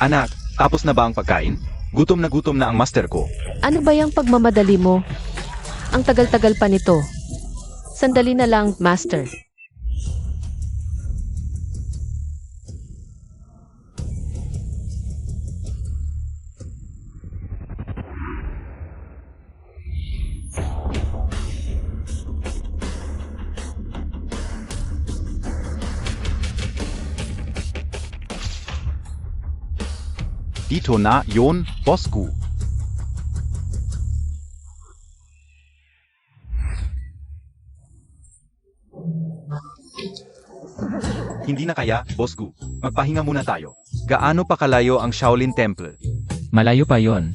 Anak, tapos na ba ang pagkain? Gutom na ang master ko. Ano ba yung pagmamadali mo? Ang tagal-tagal pa nito. Sandali na lang, Master. Dito na yon, Bosku. Hindi na kaya, Bosku. Magpahinga muna tayo. Gaano pa kalayo ang Shaolin Temple? Malayo pa yon.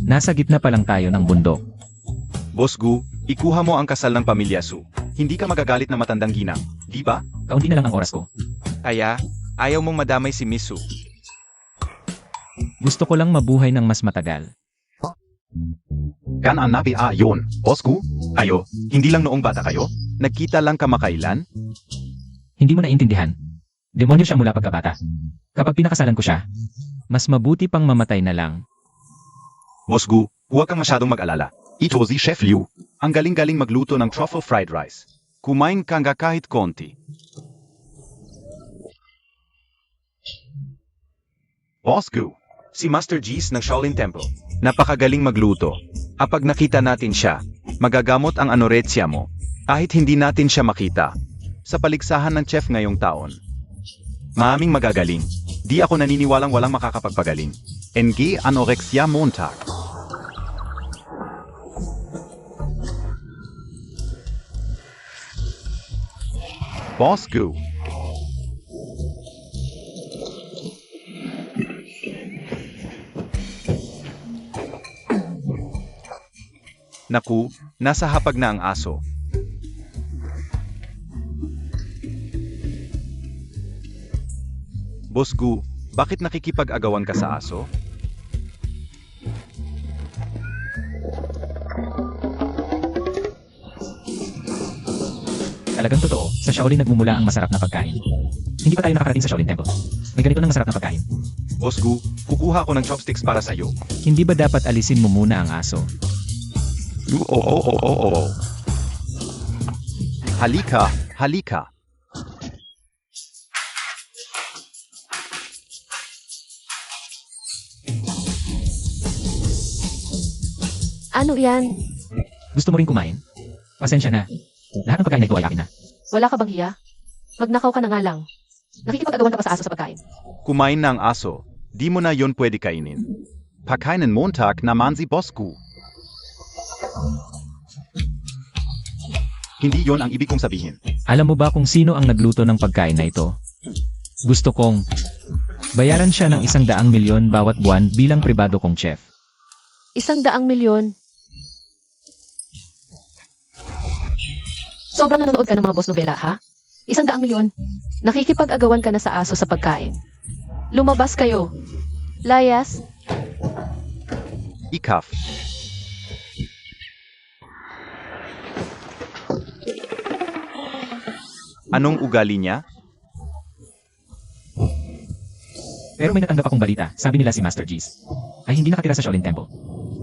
Nasa gitna pa lang tayo ng bundok. Bosku, ikuha mo ang kasal ng pamilya Su. Hindi ka magagalit na matandang ginang, di ba? Kaunti na lang ang oras ko. Kaya, ayaw mong madamay si Miss Su. Gusto ko lang mabuhay ng mas matagal. Kan nabi yon, Bosku? Ayo, hindi lang noong bata kayo? Nagkita lang kamakailan? Hindi mo naiintindihan. Demonyo siya mula pagkabata. Kapag pinakasalan ko siya, mas mabuti pang mamatay na lang. Bosku, huwag kang masyadong mag-alala. Ito si Chef Liu. Ang galing-galing magluto ng truffle fried rice. Kumain ka nga kahit konti. Bosku, si Master G's ng Shaolin Temple. Napakagaling magluto. Kapag nakita natin siya, magagamot ang anorexia mo. Kahit hindi natin siya makita. Sa paligsahan ng chef ngayong taon. Maaming magagaling. Di ako naniniwalang walang makakapagpagaling. NG Anorexia Montag. Bosku. Naku, nasa hapag na ang aso. Bosku, bakit nakikipag-agawan ka sa aso? Talagang totoo, sa Shaolin nagmumula ang masarap na pagkain. Hindi pa tayo nakakarating sa Shaolin Temple. May ganito ng masarap na pagkain. Bosku, kukuha ako ng chopsticks para sa'yo. Hindi ba dapat alisin mo muna ang aso? Oo. Halika, halika. Ano yan? Gusto mo rin kumain? Pasensya na. Lahat ng pagkain ay akin na. Wala ka bang hiya? Magnakaw ka na nga lang. Nakikipag-agawan ka pa sa aso sa pagkain. Kumain na ang aso. Di mo na yon pwede kainin. Pagkainin Montag naman si Bosku. Hindi yon ang ibig kong sabihin. Alam mo ba kung sino ang nagluto ng pagkain na ito? Gusto kong bayaran siya ng 100,000,000 bawat buwan bilang pribado kong chef. 100,000,000. Sobrang nanonood ka ng mga boss novela, ha? 100,000,000. Nakikipag-agawan ka na sa aso sa pagkain. Lumabas kayo. Layas, Ikaf. Anong ugali niya? Pero may natanggap akong balita, sabi nila si Master G's ay hindi nakatira sa Shaolin Temple.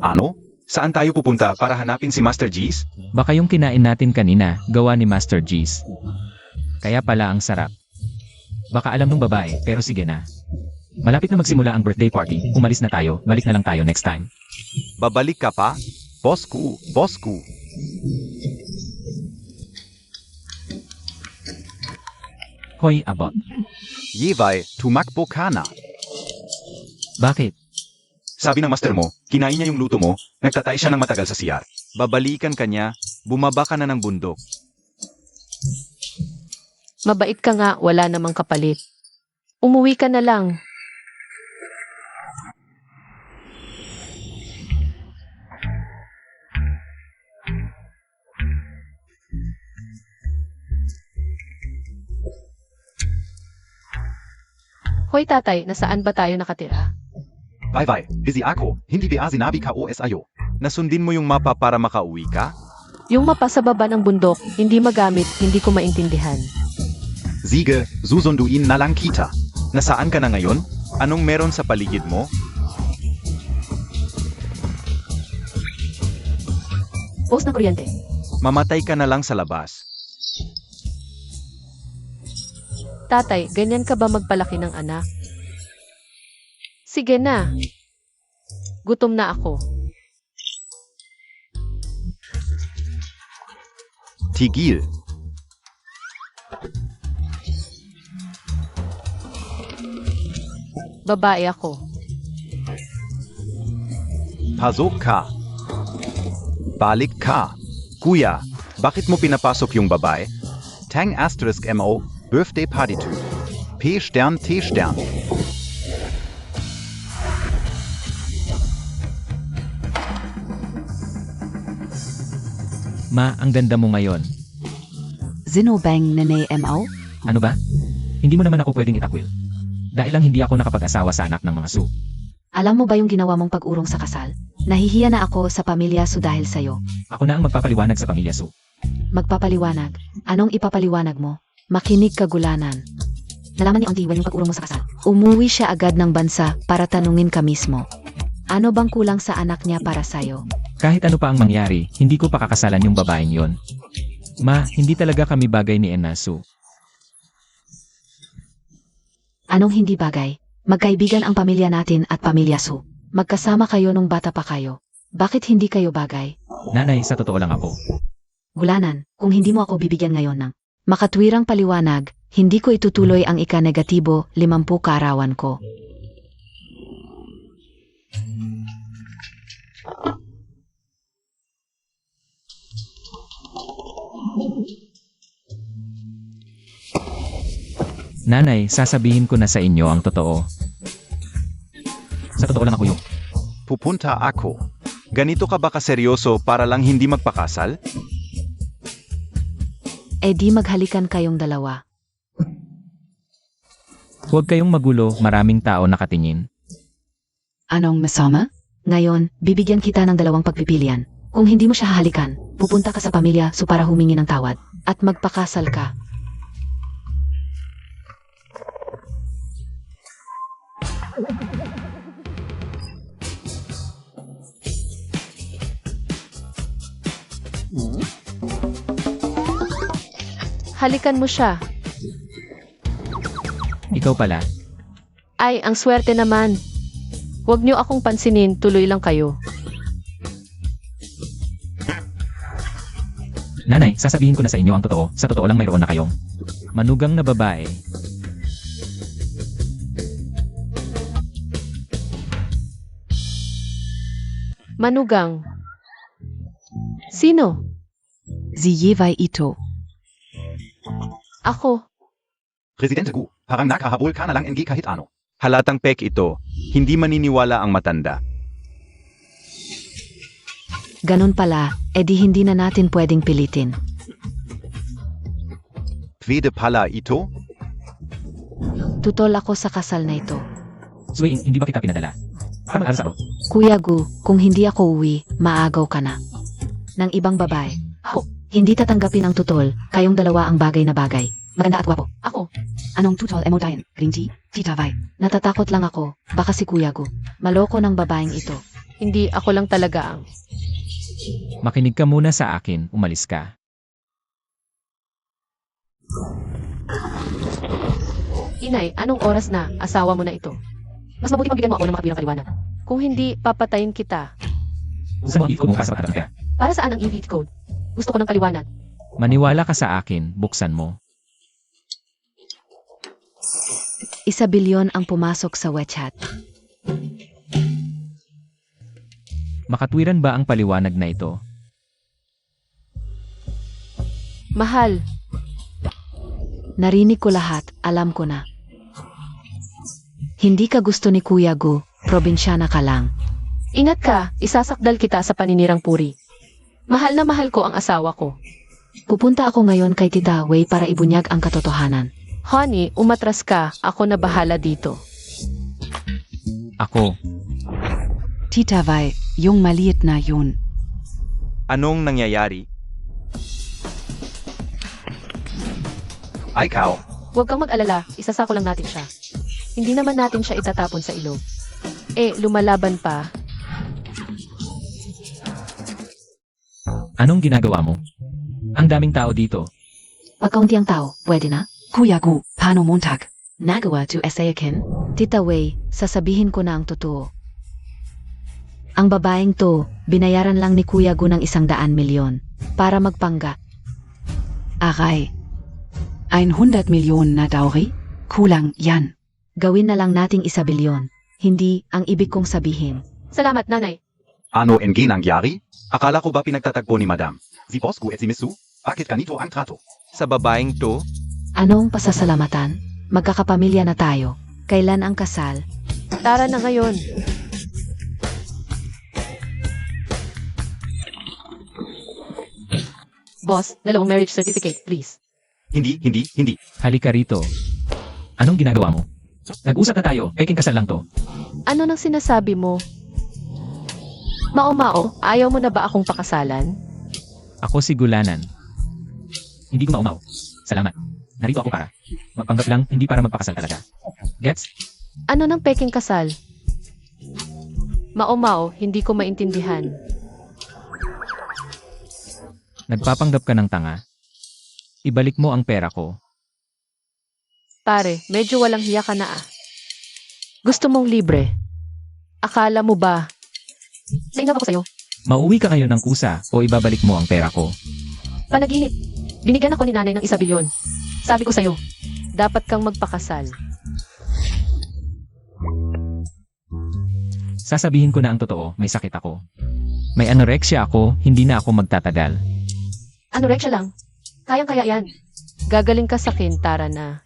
Ano? Saan tayo pupunta para hanapin si Master G's? Baka yung kinain natin kanina, gawa ni Master G's. Kaya pala ang sarap. Baka alam nung babae, pero sige na. Malapit na magsimula ang birthday party, umalis na tayo, balik na lang tayo next time. Babalik ka pa? Bosku. Hoy, abot. Yevay, tumakbo ka na. Bakit? Sabi ng master mo, kinain niya yung luto mo, nagtatay siya ng matagal sa CR. Babalikan ka niya, bumaba ka na ng bundok. mabait ka nga, wala namang kapalit. Umuwi ka na lang. Hoy tatay, nasaan ba tayo nakatira? Bye, busy ako, hindi ba sinabi ka OSIO? Nasundin mo yung mapa para makauwi ka? Yung mapa sa baba ng bundok, hindi magamit, hindi ko maintindihan. Sige, susunduin na lang kita. Nasaan ka na ngayon? Anong meron sa paligid mo? Post ng kuryente. Mamatay ka na lang sa labas. Tatay, ganyan ka ba magpalaki ng anak? Sige na. Gutom na ako. Tigil. Babae ako. Pasok ka. Balik ka. Kuya, bakit mo pinapasok yung babae? Tang asterisk mo, birthday party to. P Stern T Stern. Ma, ang ganda mo ngayon. Zinobang nene mo? Ano ba? Hindi mo naman ako pwedeng itakwil. Dahil lang hindi ako nakapag-asawa sa anak ng mga Su. Alam mo ba yung ginawa mong pag-urong sa kasal? Nahihiya na ako sa pamilya Su dahil sa'yo. Ako na ang magpapaliwanag sa pamilya Su. Magpapaliwanag. Anong ipapaliwanag mo? Makinig kagulanan. Nalaman ni Auntie Wen yung pag-urong mo sa kasal. Umuwi siya agad ng bansa para tanungin ka mismo. Ano bang kulang sa anak niya para sa'yo? Kahit ano pa ang mangyari, hindi ko pakakasalan yung babaeng yon. Ma, hindi talaga kami bagay ni Enna Su. Anong hindi bagay? Magkaibigan ang pamilya natin at pamilya Su. Magkasama kayo nung bata pa kayo. Bakit hindi kayo bagay? Nanay, sa totoo lang ako. Gulanan, kung hindi mo ako bibigyan ngayon ng makatwirang paliwanag, hindi ko itutuloy ang ika-negatibo 50 kaarawan ko. Nanay, sasabihin ko na sa inyo ang totoo. Sa totoo lang ako yung. Pupunta ako. Ganito ka ba kaseryoso para lang hindi magpakasal? Eh di maghalikan kayong dalawa. Huwag kayong magulo, maraming tao nakatingin. Anong masama? Ngayon, bibigyan kita ng dalawang pagpipilian. Kung hindi mo siya hahalikan, pupunta ka sa pamilya Su para humingi ng tawad at magpakasal ka. Halikan mo siya. Ikaw pala. Ay, ang swerte naman. Huwag niyo akong pansinin, tuloy lang kayo. Nanay, sasabihin ko na sa inyo ang totoo. Sa totoo lang mayroon na kayong manugang na babae. Manugang. Sino? Si Yevay ito. Ako. Presidente Gu, parang nakahabol ka na lang NG kahit ano. Halatang pek ito, hindi maniniwala ang matanda. Ganon pala, edi hindi na natin pwedeng pilitin. Pwede pala ito? Tutol ako sa kasal na ito. Swing, hindi ba kita pinadala? Para mag-aral sa ako. Kuya Gu, kung hindi ako uwi, maagaw ka na. Ng ibang babae. Ako, hindi tatanggapin ang tutol, kayong dalawa ang bagay na bagay. Maganda at gwapo. Ako. Anong tutol emo tayo? Green tea? Tita Vai. Natatakot lang ako, baka si Kuya Gu. Maloko ng babaeng ito. Hindi ako lang talaga ang... Makinig ka muna sa akin, umalis ka. Inay, anong oras na? Asawa mo na ito. Mas mabuti pang bigyan mo ako ng makatwirang paliwanag. Kung hindi, papatayin kita. Sa mga ito mo kasi ka. Para saan ang EV code? Gusto ko ng paliwanag. Maniwala ka sa akin, buksan mo. 1 bilyon ang pumasok sa WeChat. Makatwiran ba ang paliwanag na ito? Mahal. Narinig ko lahat, alam ko na. Hindi ka gusto ni Kuya Gu, probinsyana ka lang. Ingat ka, isasakdal kita sa paninirang puri. Mahal na mahal ko ang asawa ko. Pupunta ako ngayon kay Tita Wei para ibunyag ang katotohanan. Honey, umatras ka, ako na bahala dito. Ako. Tita Wei, yung maliit na yun. Anong nangyayari? Ay, Kao. Huwag kang mag-alala, isasako lang natin siya. Hindi naman natin siya itatapon sa ilog. Lumalaban pa. Anong ginagawa mo? Ang daming tao dito. Pagkaunti ang tao, pwede na? Kuya Gu, paano montag? Nagawa to Esayakin? Tita Wei, sasabihin ko na ang totoo. Ang babaeng to, binayaran lang ni Kuya Gu ng 100 milyon para magpangga. Aray. 100 Millionen na Dauri? Kulang yan. Gawin na lang nating 1 bilyon. Hindi ang ibig kong sabihin. Salamat, nanay. Ano ang nangyari? Akala ko ba pinagtatagpo ni Madam? Si Bosco at si Misu? Bakit ganito ang trato? Sa babaeng to? Anong pasasalamatan? Magkakapamilya na tayo. Kailan ang kasal? Tara na ngayon. Boss, 2 marriage certificate, please. Hindi. Halika rito. Anong ginagawa mo? Nag-usap na tayo, peking kasal lang to. Ano nang sinasabi mo? Mao-mao, ayaw mo na ba akong pakasalan? Ako si Gulanan. Hindi ko maumaw. Salamat. Narito ako para magpanggap lang, hindi para magpakasal talaga. Gets? Ano nang peking kasal? Mao-mao, hindi ko maintindihan. Nagpapanggap ka ng tanga. Ibalik mo ang pera ko. Pare, medyo walang hiya ka na ah. Gusto mong libre? Akala mo ba? Nainggap ako sa'yo. Mauwi ka ngayon ng kusa o ibabalik mo ang pera ko. Panaginip. Binigyan ako ni nanay ng 1 bilyon. Sabi ko sa'yo, dapat kang magpakasal. Sasabihin ko na ang totoo, may sakit ako. May anorexia ako, hindi na ako magtatagal. Anorexia lang. Kayang-kaya yan. Gagaling ka sa akin, tara na.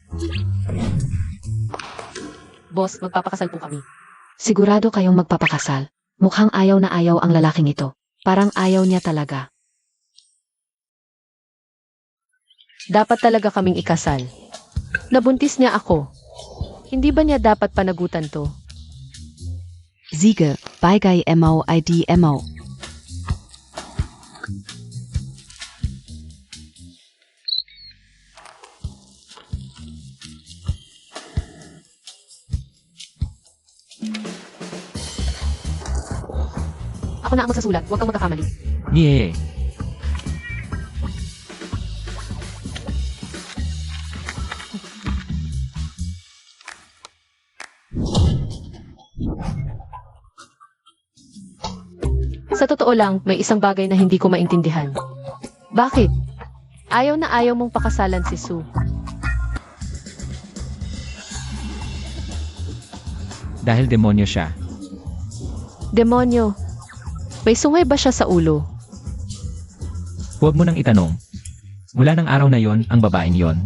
Boss, magpapakasal po kami. Sigurado kayong magpapakasal. Mukhang ayaw na ayaw ang lalaking ito. Parang ayaw niya talaga. Dapat talaga kaming ikasal. Nabuntis niya ako. Hindi ba niya dapat panagutan to? Siege, Beigei MO ID MO. Ako na ang magsasulat, huwag kang magkakamali. Yeah. Sa totoo lang, may isang bagay na hindi ko maintindihan. Bakit? Ayaw na ayaw mong pakasalan si Sue. Dahil demonyo siya. Demonyo. May sungay ba siya sa ulo? Huwag mo nang itanong. Mula ng araw na yon, ang babaeng yon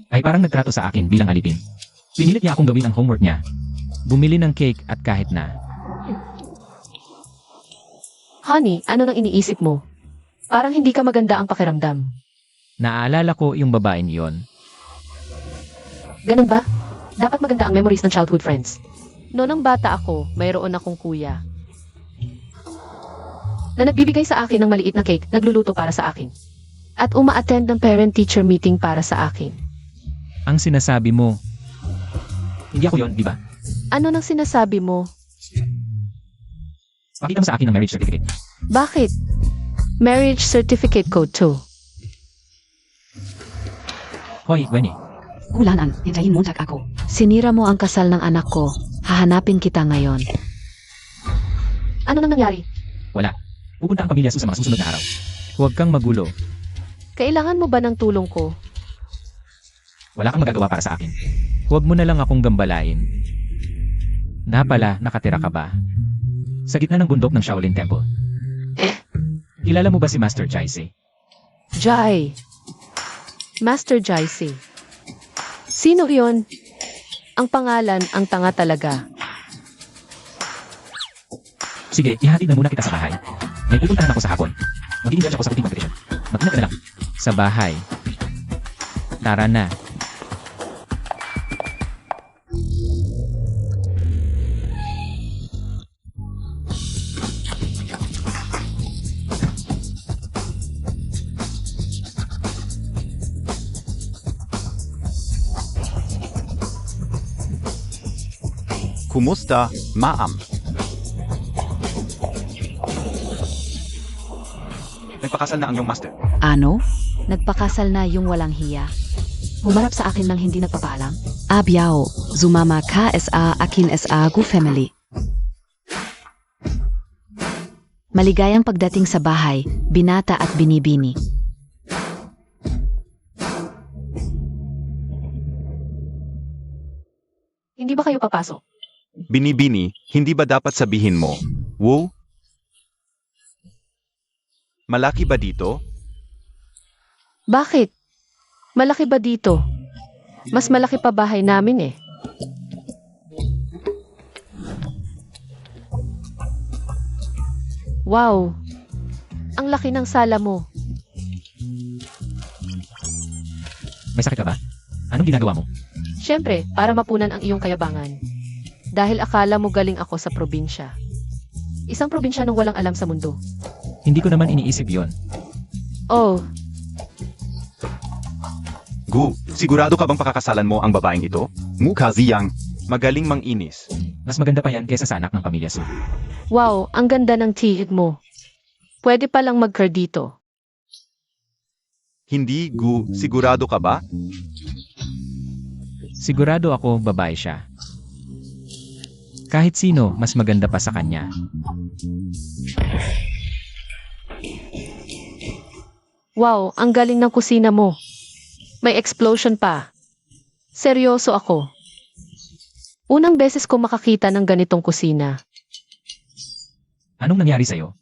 ay parang nagtrato sa akin bilang alipin. Pinilit niya akong gawin ang homework niya. Bumili ng cake at kahit na. Honey, ano nang iniisip mo? Parang hindi ka maganda ang pakiramdam. Naaalala ko yung babaeng yon. Ganun ba? Dapat maganda ang memories ng childhood friends. Noong nang bata ako, mayroon akong kuya na nagbibigay sa akin ng maliit na cake, nagluluto para sa akin. At uma-attend ng parent-teacher meeting para sa akin. Ang sinasabi mo, hindi ako yon, di ba? Ano nang sinasabi mo? Pakita mo sa akin ang marriage certificate. Bakit? Marriage certificate ko too. Hoy, Wenny. Gulanan, hintayin montag ako. Sinira mo ang kasal ng anak ko. Hahanapin kita ngayon. Ano nang nangyari? Wala. Pupunta ang pamilya sa mga susunod na araw. Huwag kang magulo. Kailangan mo ba ng tulong ko? Wala kang magagawa para sa akin. Huwag mo na lang akong gambalain. Napala, nakatira ka ba? Sa gitna ng bundok ng Shaolin Temple. Kilala mo ba si Master Jaise? Jai. Master Jaise. Sino yon? Ang pangalan, ang tanga talaga. Sige, ihatid na muna kita sa bahay. May pupuntahan ako sa hapon. Magiging judge ako sa cooking competition. Mag-ingat ka na lang. Sa bahay. Tara na. Kumusta, ma'am? Nagpakasal na ang iyong master. Ano? Nagpakasal na yung walang hiya. Humarap sa akin nang hindi nagpapaalam. Abiao, Sumama KSA Akin SA Gu Family. Maligayang pagdating sa bahay, binata at binibini. Hindi ba kayo papasok? Binibini, hindi ba dapat sabihin mo, wow? Malaki ba dito? Bakit? Malaki ba dito? Mas malaki pa bahay namin eh. Wow! Ang laki ng sala mo. May sakit ka ba? Anong ginagawa mo? Siyempre, para mapunan ang iyong kayabangan. Dahil akala mo galing ako sa probinsya. Isang probinsyanong walang alam sa mundo. Hindi ko naman iniisip yon. Oh, Gu, sigurado ka bang pakakasalan mo ang babaeng ito? Mukha ziyang. Magaling manginis. Mas maganda pa yan kesa sa anak ng pamilya Su. wow, ang ganda ng tihid mo. Pwede palang mag-cur dito. Hindi, Gu, sigurado ka ba? Sigurado ako babae siya. Kahit sino, mas maganda pa sa kanya. Wow, ang galing ng kusina mo. May explosion pa. Seryoso ako. Unang beses ko makakita ng ganitong kusina. Anong nangyari sa'yo?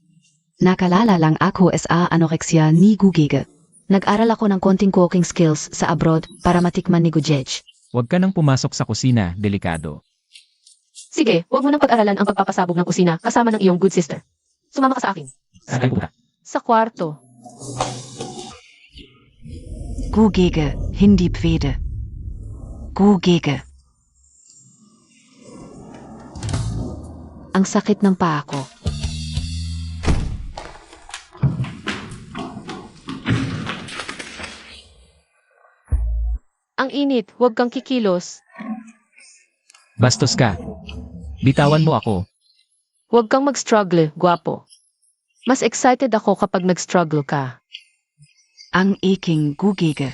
Nakalala lang ako SA anorexia ni gugege. Nag-aral ako ng konting cooking skills sa abroad para matikman ni Gujej. Huwag ka nang pumasok sa kusina, delikado. Sige, huwag mo nang pag-aralan ang pagpapasabog ng kusina kasama ng iyong good sister. Sumama ka sa akin. Saan kayo pupunta? Sa kwarto. Gugege, hindi pwede. Gugege. Ang sakit ng paa ko. Ang init, huwag kang kikilos. Bastos ka. Bitawan mo ako. Huwag kang mag-struggle, gwapo. Mas excited ako kapag nag-struggle ka. Ang iking gugege.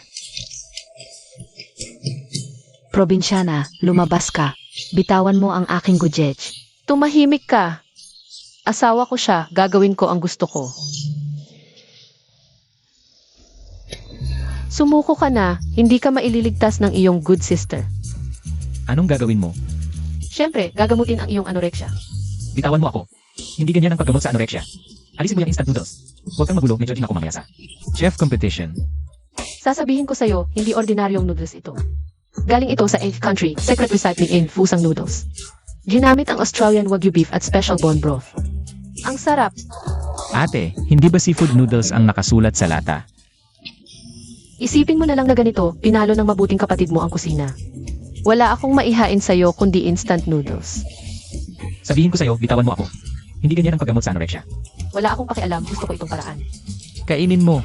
Probinsyana, lumabas ka. Bitawan mo ang aking Gujej. Tumahimik ka. Asawa ko siya, gagawin ko ang gusto ko. Sumuko ka na, hindi ka maililigtas ng iyong good sister. Anong gagawin mo? Siyempre, gagamutin ang iyong anorexia. Bitawan mo ako. Hindi ganyan ang paggamot sa anorexia. Alisin mo yung instant noodles. Huwag kang magulo, medyo din ako mamaya sa chef competition. Sasabihin ko sa'yo, hindi ordinaryong noodles ito. Galing ito sa 8th country, secret recycling in Fusang Noodles. Ginamit ang Australian Wagyu beef at special bone broth. Ang sarap. Ate, hindi ba seafood noodles ang nakasulat sa lata? Isipin mo na lang na ganito, pinalo ng mabuting kapatid mo ang kusina. Wala akong maihain sa'yo kundi instant noodles. Sabihin ko sa'yo, bitawan mo ako. Hindi ganyan ang paggamot sa anorexia. Wala akong pakialam, gusto ko itong paraan. Kainin mo.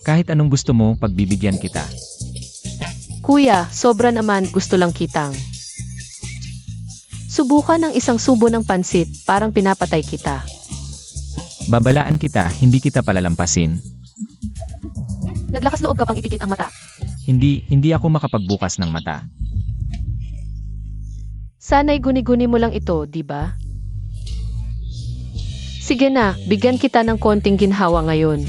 Kahit anong gusto mo, pagbibigyan kita. Kuya, sobra naman, gusto lang kitang. Subukan ng isang subo ng pansit, parang pinapatay kita. Babalaan kita, hindi kita palalampasin. Naglakas loob ka pang ipikit ang mata. Hindi ako makapagbukas ng mata. Sana'y guni-guni mo lang ito, di ba? Sige na, bigyan kita ng konting ginhawa ngayon.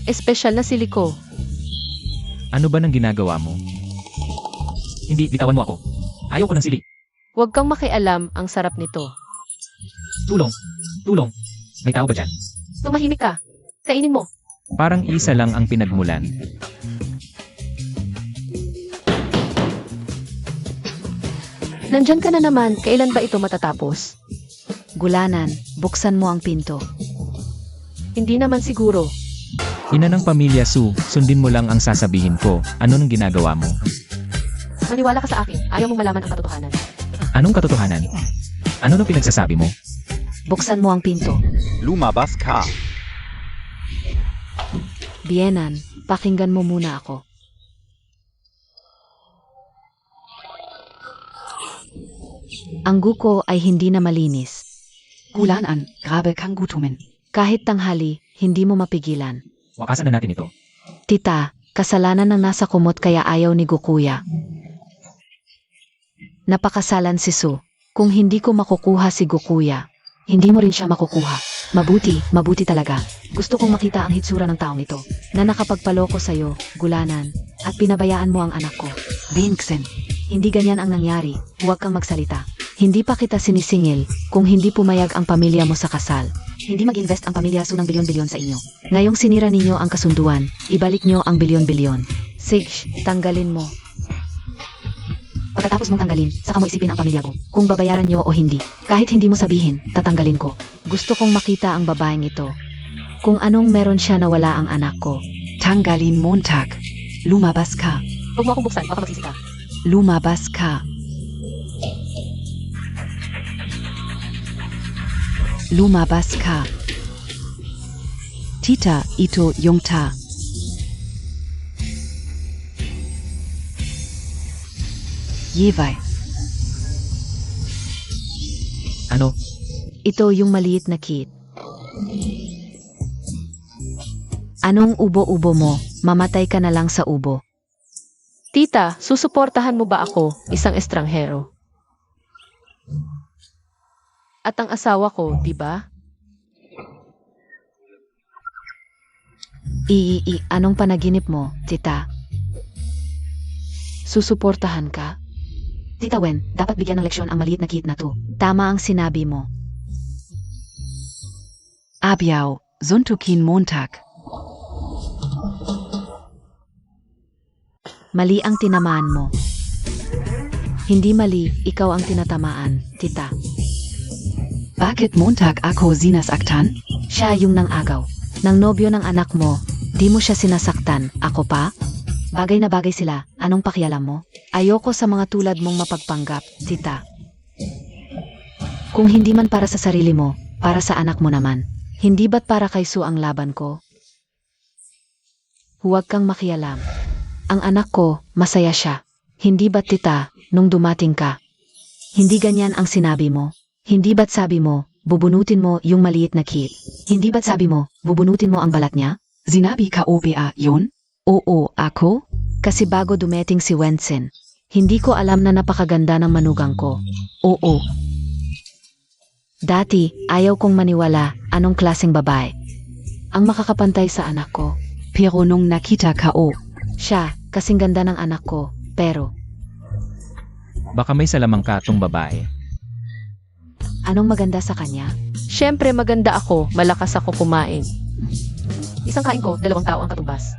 Espesyal na siliko. Ano ba nang ginagawa mo? Hindi, bitawan mo ako. Ayaw ko ng sili. Huwag kang makialam, ang sarap nito. Tulong! Tulong! May tao ba dyan? Tumahimik ka. Kainin mo. Parang isa lang ang pinagmulan. Nandyan ka na naman, kailan ba ito matatapos? Gulanan, buksan mo ang pinto. Hindi naman siguro. Ina ng pamilya Su, sundin mo lang ang sasabihin ko. Ano nang ginagawa mo? Maniwala ka sa akin, ayaw mong malaman ang katotohanan. Anong katotohanan? Ano nang pinagsasabi mo? Buksan mo ang pinto. Lumabas ka. Bienan, pakinggan mo muna ako. Ang guko ay hindi na malinis. Gulanan, grabe kang gutumin. Kahit tanghali, hindi mo mapigilan. Wakasan na natin ito. Tita, kasalanan ng nasa kumot kaya ayaw ni Gukuya. Napakasalan si Su. Kung hindi ko makukuha si Gukuya, hindi mo rin siya makukuha. Mabuti talaga. Gusto kong makita ang hitsura ng taong ito na nakapagpaloko sa'yo, Gulanan, at pinabayaan mo ang anak ko. Vincent, Hindi ganyan ang nangyari, huwag kang magsalita. Hindi pa kita sinisingil kung hindi pumayag ang pamilya mo sa kasal. Hindi mag-invest ang pamilya Su ng bilyon-bilyon sa inyo. Ngayong sinira ninyo ang kasunduan, ibalik nyo ang bilyon-bilyon. Sige, tanggalin mo. Pagkatapos mong tanggalin, saka mo isipin ang pamilya ko, kung babayaran nyo o hindi. Kahit hindi mo sabihin, tatanggalin ko. Gusto kong makita ang babaeng ito. Kung anong meron siya na wala ang anak ko. tanggalin Montag. Lumabas ka. Huwag mo akong buksan, baka magsisi ka. Lumabas ka. Lumabas ka. Tita, ito yung ta. Yevay. Ano? Ito yung maliit na kid. Anong ubo-ubo mo? Mamatay ka na lang sa ubo. Tita, susuportahan mo ba ako, isang estranghero? At ang asawa ko, di ba? Anong panaginip mo, tita? Susuportahan ka? Tita Wen, dapat bigyan ng leksyon ang maliit na kid na to. Tama ang sinabi mo. Abiao, Suntukin Montag. Mali ang tinamaan mo. Hindi mali, ikaw ang tinatamaan, tita. Bakit Montag ako sinasaktan? Siya yung nang-agaw. Nang nobyo ng anak mo, di mo siya sinasaktan, ako pa? Bagay na bagay sila, anong pakialam mo? Ayoko sa mga tulad mong mapagpanggap, tita. Kung hindi man para sa sarili mo, para sa anak mo naman. Hindi ba't para kay Su ang laban ko? Huwag kang makialam. Ang anak ko, masaya siya. Hindi ba't tita, nung dumating ka? Hindi ganyan ang sinabi mo. Hindi ba't sabi mo, bubunutin mo yung maliit na kid? Hindi ba't sabi mo, bubunutin mo ang balat niya? Sinabi ka OPA yun? Oo, ako? Kasi bago dumating si Wensen, hindi ko alam na napakaganda ng manugang ko. Oo. Dati, ayaw kong maniwala anong klaseng babae ang makakapantay sa anak ko. Pero nung nakita ka Siya, kasing ganda ng anak ko, pero Baka may salamang ka tong babae. anong maganda sa kanya? Siyempre maganda ako, malakas ako kumain. Isang kain ko, 2 tao ang katumbas.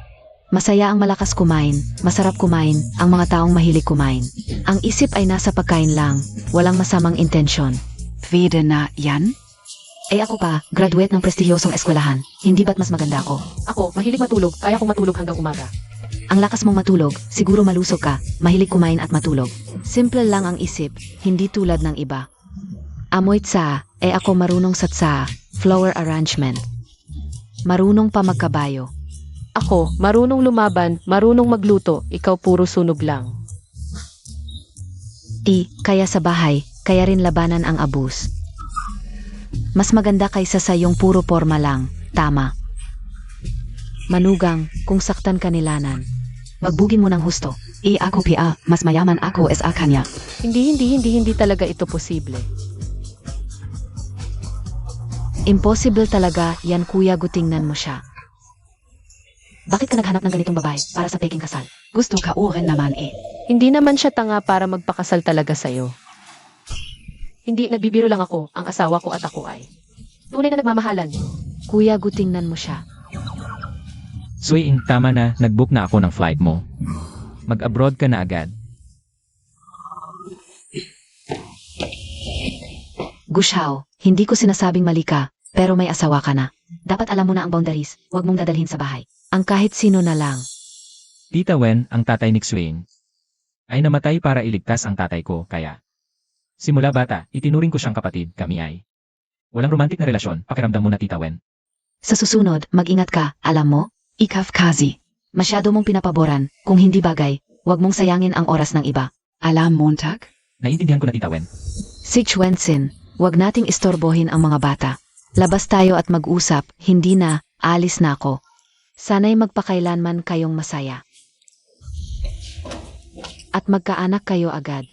Masaya ang malakas kumain, masarap kumain, ang mga taong mahilig kumain. Ang isip ay nasa pagkain lang, walang masamang intensyon. pwede na yan? Ako pa, graduate ng prestihiyosong eskwelahan. Hindi ba't mas maganda ako? Ako, mahilig matulog, kaya kong matulog hanggang umaga. Ang lakas mong matulog, siguro malusog ka, mahilig kumain at matulog. Simple lang ang isip, hindi tulad ng iba. Amoy tsa, ako marunong sa tsa, flower arrangement. Marunong pa magkabayo. Ako, marunong lumaban, marunong magluto, ikaw puro sunog lang. Kaya sa bahay, kaya rin labanan ang abus. Mas maganda kaysa sa yung puro porma lang, tama. Manugang, kung saktan ka nilanan, magbugin mo ng husto. Ako PA, mas mayaman ako sa kanya. Hindi talaga ito posible. Impossible talaga yan kuya, gutingnan mo siya. Bakit ka naghanap ng ganitong babae para sa peking kasal? Gusto ka rin naman Hindi naman siya tanga para magpakasal talaga sa'yo. Hindi, nagbibiro lang ako, ang asawa ko at ako ay tunay na nagmamahalan. Kuya, gutingnan mo siya. Swing, tama na, nag-book na ako ng flight mo. Mag-abroad ka na agad. Gushao, hindi ko sinasabing mali ka, pero may asawa ka na. Dapat alam mo na ang boundaries, huwag mong dadalhin sa bahay. Ang kahit sino na lang. Tita Wen, ang tatay ni Swing, ay namatay para iligtas ang tatay ko, kaya simula bata, itinuring ko siyang kapatid, kami ay walang romantik na relasyon, pakiramdam mo na Tita Wen. Sa susunod, mag-ingat ka, alam mo? Ikaf kazi. Masyado mong pinapaboran, kung hindi bagay, huwag mong sayangin ang oras ng iba. Alam Montag? Naiintindihan ko na Tita Wen. Si Chwensin, wag nating istorbohin ang mga bata. Labas tayo at mag-usap, hindi na, alis na ako. Sana'y magpakailanman kayong masaya. At magkaanak kayo agad.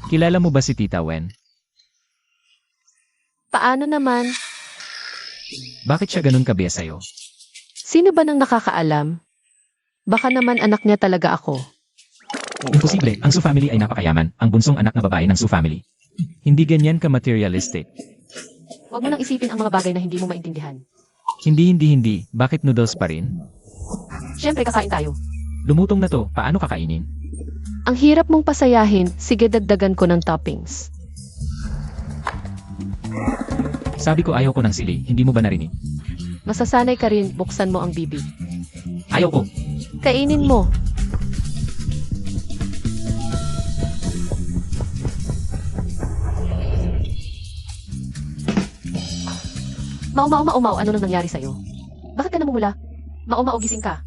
Kilala mo ba si Tita Wen? Paano naman? Bakit siya ganun kabiya sa'yo? Sino ba nang nakakaalam? Baka naman anak niya talaga ako. Imposible, ang Su family ay napakayaman, ang bunsong anak na babae ng Su family. Hindi ganyan ka-materialistic. Huwag mo nang isipin ang mga bagay na hindi mo maintindihan. Hindi. Bakit noodles pa rin? Siyempre, kakain tayo. Lumutong na to, paano kakainin? Ang hirap mong pasayahin, sige dagdagan ko ng toppings. Sabi ko ayaw ko ng sili, hindi mo ba narinig? Masasanay ka rin, buksan mo ang bibig. Ayaw ko. Kainin mo. Mao, ano nang nangyari sa'yo? Bakit ka namumula? Mao, gising ka.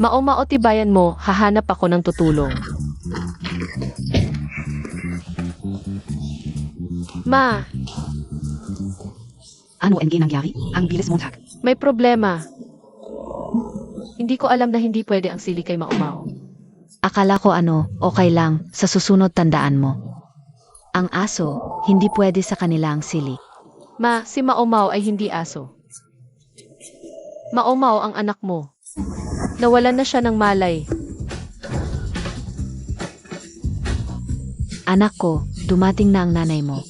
Mao, tibayan mo, hahanap ako ng tutulong. Ma, Ano ang nangyari? Ang bilis mong tag. may problema. Hindi ko alam na hindi pwede ang sili kay Mao. Akala ko okay lang, sa susunod tandaan mo. Ang aso, hindi pwede sa kanila ang sili. Ma, si Mao ay hindi aso. Mao ang anak mo. Nawalan na siya ng malay. Anak ko, dumating na ang nanay mo.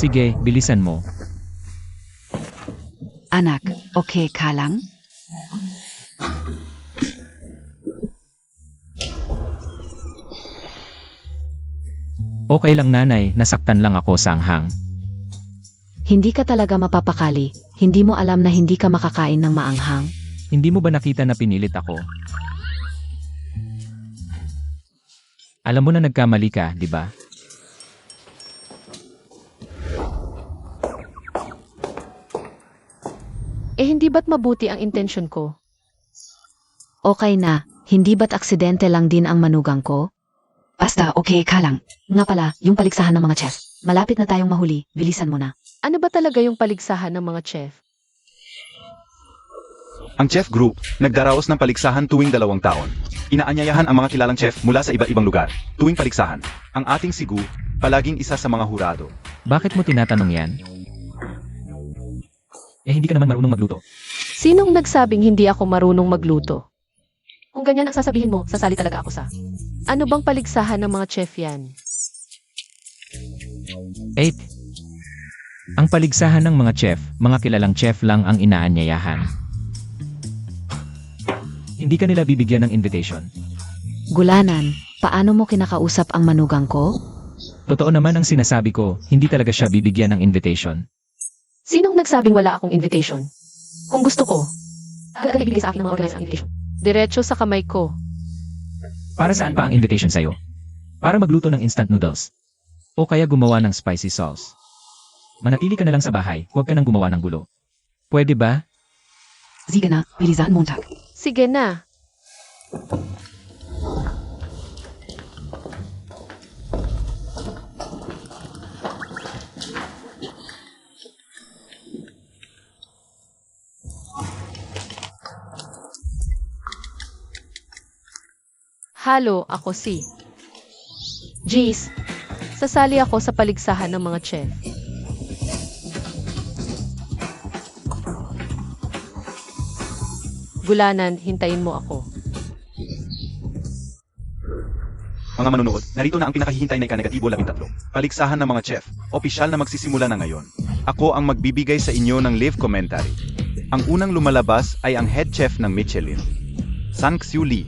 Sige, bilisan mo. Anak, okay ka lang? Okay lang nanay, nasaktan lang ako sanghang. Hindi ka talaga mapapakali. Hindi mo alam na hindi ka makakain ng maanghang. Hindi mo ba nakita na pinilit ako? Alam mo na nagkamali ka, di ba? Hindi ba't mabuti ang intention ko? Okay na, hindi ba't aksidente lang din ang manugang ko? Basta okay ka lang. Nga pala, yung paligsahan ng mga chef. Malapit na tayong mahuli, bilisan mo na. Ano ba talaga yung paligsahan ng mga chef? Ang chef group, nagdaraos ng paligsahan tuwing 2 taon. Inaanyayahan ang mga kilalang chef mula sa iba-ibang lugar. Tuwing paligsahan, ang ating sigu, palaging isa sa mga hurado. Bakit mo tinatanong yan? Hindi ka naman marunong magluto. Sinong nagsabing hindi ako marunong magluto? Kung ganyan ang sasabihin mo, sasali talaga ako sa. Ano bang paligsahan ng mga chef yan? 8. Ang paligsahan ng mga chef, mga kilalang chef lang ang inaanyayahan. Hindi ka nila bibigyan ng invitation. Gulanan, paano mo kinakausap ang manugang ko? Totoo naman ang sinasabi ko, hindi talaga siya bibigyan ng invitation. Sinong nagsabing wala akong invitation? Kung gusto ko, agad ibigay sa akin ng mga organized invitation. Diretso sa kamay ko. Para saan pa ang invitation sa'yo? Para magluto ng instant noodles. O kaya gumawa ng spicy sauce. Manatili ka na lang sa bahay, huwag ka nang gumawa ng gulo. Pwede ba? Sige na, bilisan mong tag. Sige na. Halo, ako si Jeez. Sasali ako sa paligsahan ng mga chef. Gulanan, hintayin mo ako. Mga manunood, narito na ang pinakahihintay na ika-negatibo 13. Paligsahan ng mga chef, opisyal na magsisimula na ngayon. Ako ang magbibigay sa inyo ng live commentary. Ang unang lumalabas ay ang head chef ng Michelin, Sang-Xiu Lee.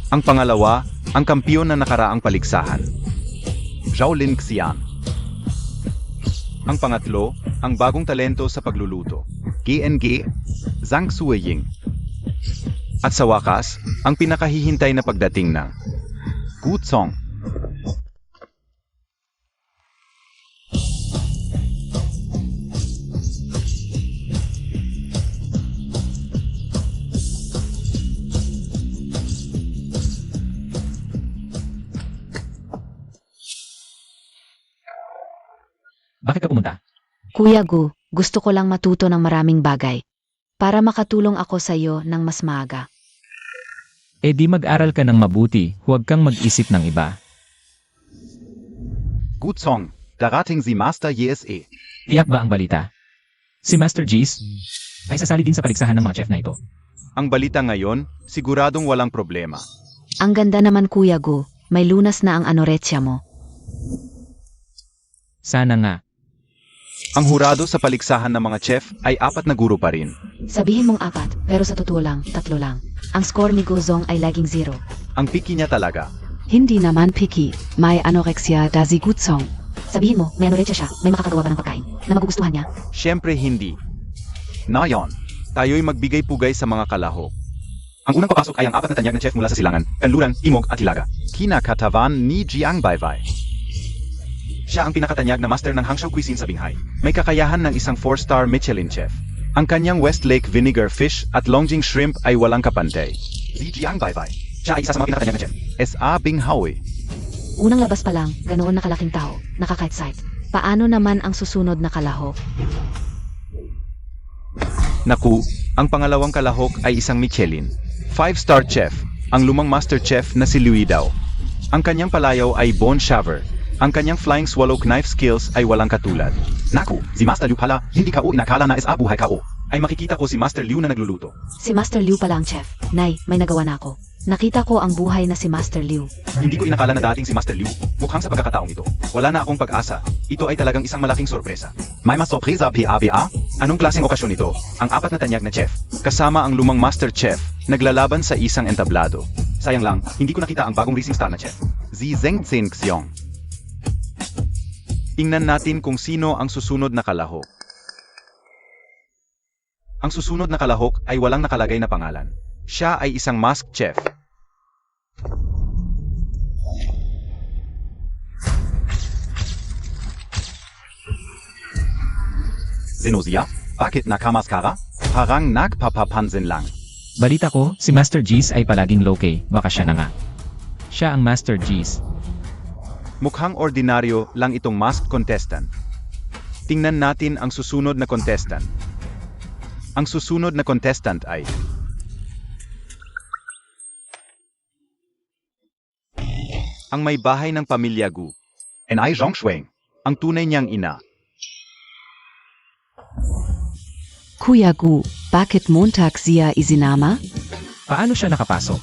Ang pangalawa, ang kampiyon na nakaraang paligsahan, Zhaolin Xian. Ang pangatlo, ang bagong talento sa pagluluto, GNG, Zhang Suiying. At sa wakas, ang pinakahihintay na pagdating ng Gu Zong. Bakit ka pumunta? Kuya Gu, gusto ko lang matuto ng maraming bagay. Para makatulong ako sa iyo ng mas maaga. Eh di mag-aral ka ng mabuti, huwag kang mag-isip ng iba. Gut Song, darating si Master JSE. Tiyak ba ang balita? Si Master G's ay sasali din sa paligsahan ng mga chef na ito. Ang balita ngayon, siguradong walang problema. Ang ganda naman Kuya Gu, may lunas na ang anorexia mo. Sana nga. Ang hurado sa paligsahan ng mga chef ay 4 na guro pa rin. Sabihin mong 4, pero sa totoo lang, 3 lang. Ang score ni Guzong ay laging 0. Ang picky niya talaga. Hindi naman picky, may anorexia da si Gutsong. Sabihin mo, may anorexia siya, may makakagawa ba ng pagkain na magugustuhan niya? Siyempre hindi. Ngayon, tayo'y magbigay-pugay sa mga kalahok. Ang unang papasok ay ang 4 na tanyag na chef mula sa silangan, kanluran, imog at hilaga. Kinakatawan ni Jiang Baivai. Siya ang pinakatanyag na master ng Hangzhou cuisine sa Binghai. May kakayahan ng isang 4-star Michelin chef. Ang kanyang Westlake vinegar fish at Longjing shrimp ay walang kapantay. Si Jiang Baivai. Siya ay isa sa mga pinakatanyag na chef. S.A. Binghai. Unang labas pa lang, ganoon na kalaking tao, nakaka-excite. Paano naman ang susunod na kalahok? Naku, ang pangalawang kalahok ay isang Michelin. 5-star chef, ang lumang master chef na si Louis Dao. Ang kanyang palayaw ay Bon Shaver. Ang kanyang flying swallow knife skills ay walang katulad. Naku, si Master Liu pala, hindi ka o inakala na SA buhay ka o. Ay makikita ko si Master Liu na nagluluto. Si Master Liu pala ang chef. Nay, may nagawa na ako. Nakita ko ang buhay na si Master Liu. Hindi ko inakala na dating si Master Liu. Mukhang sa pagkakataong ito. Wala na akong pag-asa. Ito ay talagang isang malaking sorpresa. May mas sorpresa PABA? Anong klaseng okasyon ito? Ang 4 na tanyag na chef. Kasama ang lumang master chef. Naglalaban sa isang entablado. Sayang lang, hindi ko nakita ang bagong rising star na chef. Zi Zhengzhen Xiong. Tingnan natin kung sino ang susunod na kalahok. Ang susunod na kalahok ay walang nakalagay na pangalan. Siya ay isang masked chef. Zenozia, bakit nakamaskara? Parang nagpapapansin lang. Balita ko, si Master G's ay palaging low-key, baka siya na nga. Siya ang Master G's. Mukhang ordinaryo lang itong masked contestant. Tingnan natin ang susunod na contestant. Ang susunod na contestant ay ang may bahay ng pamilya Gu. And I Zhongshuang, ang tunay niyang ina. Kuya Gu, bakit Montag siya isinama? Paano siya nakapasok?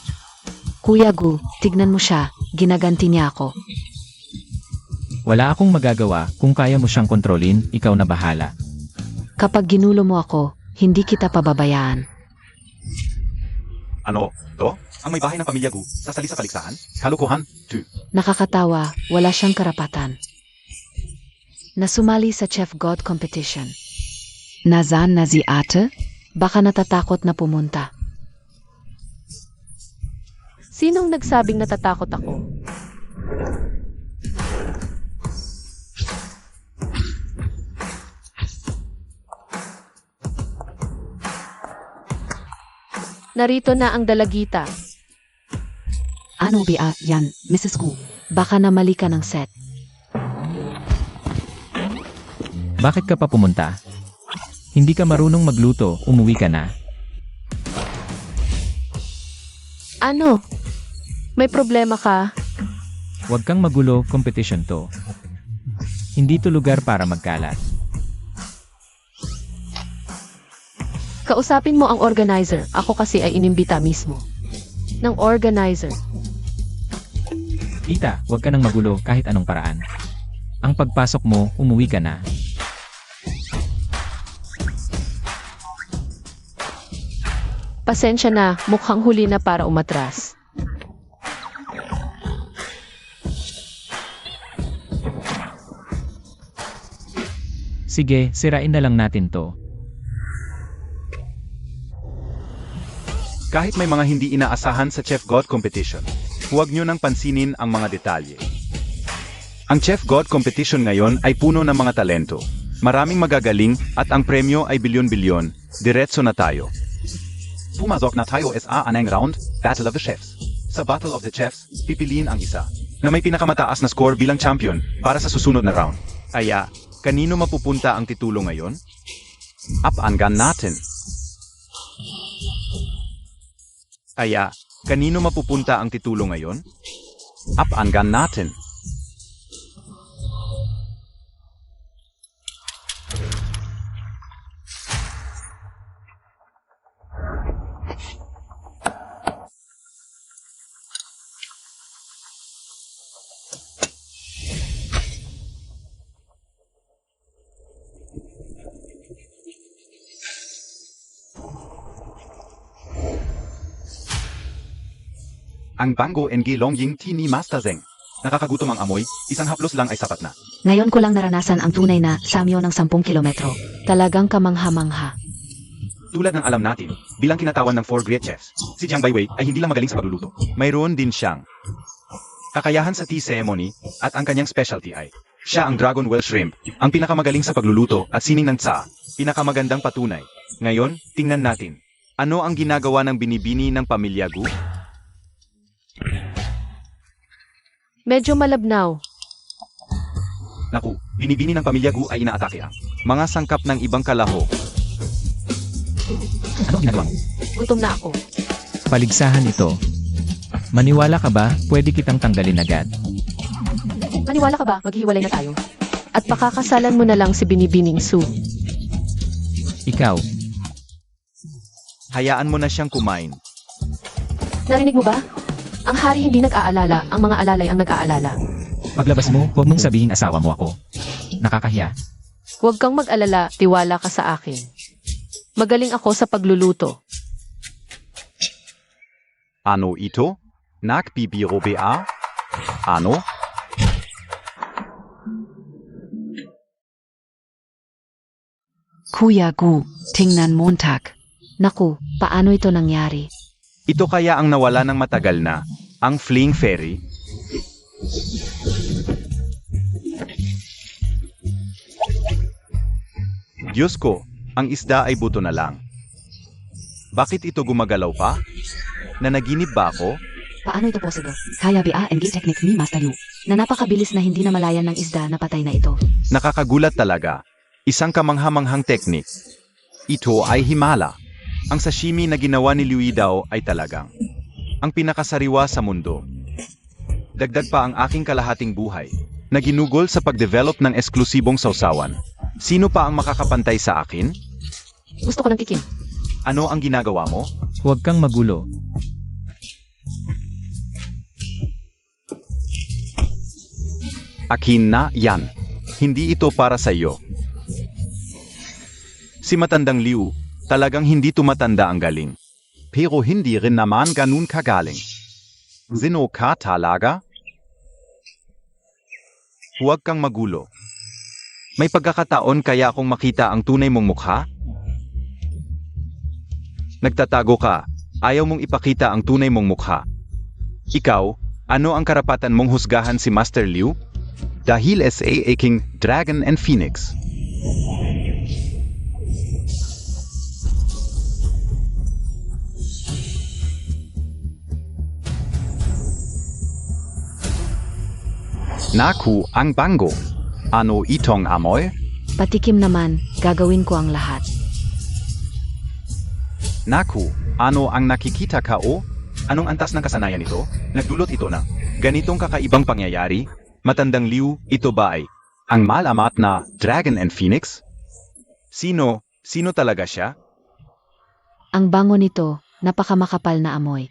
Kuya Gu, tignan mo siya, ginaganti niya ako. Wala akong magagawa, kung kaya mo siyang kontrolin, ikaw na bahala. Kapag ginulo mo ako, hindi kita pababayaan. Ano? To? Ang may bahay ng pamilya Gu, sasali sa paligsahan? Kalokohan? 2. Nakakatawa, wala siyang karapatan. Nasumali sa Chef God competition. Nasaan na si ate? Baka natatakot na pumunta. Sinong nagsabing natatakot ako? Narito na ang dalagita. Ano ba yan, Mrs. Gu? Baka namali ka ng set. Bakit ka pa pumunta? Hindi ka marunong magluto, umuwi ka na. Ano? May problema ka? Huwag kang magulo, competition to. Hindi to lugar para magkalat. Kausapin mo ang organizer. Ako kasi ay inimbita mismo. Ng organizer. Tita, huwag ka nang magulo kahit anong paraan. Ang pagpasok mo, umuwi ka na. Pasensya na, mukhang huli na para umatras. Sige, sirain na lang natin to. Kahit may mga hindi inaasahan sa Chef God competition, huwag nyo nang pansinin ang mga detalye. Ang Chef God competition ngayon ay puno ng mga talento. Maraming magagaling at ang premyo ay bilyon-bilyon. Diretso na tayo. Pumasok na tayo sa anang round, Battle of the Chefs. Sa Battle of the Chefs, pipiliin ang isa na may pinakamataas na score bilang champion para sa susunod na round. Aya, kanino mapupunta ang titulo ngayon? Abanggan natin. Kaya, kanino mapupunta ang titulo ngayon? Abanggan natin. Ang Bango NG Longying Tini Master Zeng. Nakakagutom ang amoy, isang haplos lang ay sapat na. Ngayon ko lang naranasan ang tunay na samyo ng 10 kilometro. Talagang kamangha-mangha. Tulad ng alam natin, bilang kinatawan ng 4 great chefs, si Jiang Baiwei ay hindi lang magaling sa pagluluto. Mayroon din siyang kakayahan sa tea ceremony at ang kanyang specialty ay siya ang Dragon Well Shrimp, ang pinakamagaling sa pagluluto at sining ng tsa, pinakamagandang patunay. Ngayon, tingnan natin. Ano ang ginagawa ng binibini ng pamilya Gu? Medyo malabnaw. Naku, binibini ng pamilya Gu ay inaatake ang mga sangkap ng ibang kalaho. Ano ang ginagawa mo? Gutom na ako. Paligsahan ito. Maniwala ka ba, pwede kitang tanggalin agad. Maniwala ka ba, maghihiwalay na tayo? At pakakasalan mo na lang si Binibining Su. Ikaw, Hayaan mo na siyang kumain. Narinig mo ba? Ang hari hindi nag-aalala, ang mga alalay ang nag-aalala. paglabas mo, huwag mong sabihin asawa mo ako. Nakakahiya. Huwag kang mag-alala, tiwala ka sa akin. Magaling ako sa pagluluto. Ano ito? Nagbibiro ba? Ano? Kuya Gu, tingnan Montag. Naku, paano ito nangyari? Ito kaya ang nawala ng matagal na, ang fleeing fairy? Diyos ko, ang isda ay buto na lang. Bakit ito gumagalaw pa? Nanaginip ba ako? Paano ito possible? Kaya BANG technique ni Master Yu na napakabilis na hindi namalayan ng isda na patay na ito. Nakakagulat talaga. Isang kamanghamanghang teknik. Ito ay himala. Ang sashimi na ginawa ni Liu Dao ay talagang ang pinakasariwa sa mundo. Dagdag pa ang aking kalahating buhay na ginugol sa pagdevelop ng eksklusibong sausawan. Sino pa ang makakapantay sa akin? Gusto ko ng tikim. Ano ang ginagawa mo? Huwag kang magulo. Akin na yan. Hindi ito para sa iyo. Si matandang Liu, talagang hindi tumatanda ang galing. Pero hindi rin naman ganun kagaling. Sino ka talaga? Huwag kang magulo. May pagkakataon kaya akong makita ang tunay mong mukha? Nagtatago ka, ayaw mong ipakita ang tunay mong mukha. Ikaw, ano ang karapatan mong husgahan si Master Liu? Dahil sa aking Dragon and Phoenix. Naku, ang bango. Ano itong amoy? Patikim naman, gagawin ko ang lahat. Naku, ano ang nakikita ka o? Anong antas ng kasanayan ito? Nagdulot ito na ganitong kakaibang pangyayari? Matandang Liu, ito ba ay ang malamat na Dragon and Phoenix? Sino talaga siya? Ang bango nito, napakamakapal na amoy.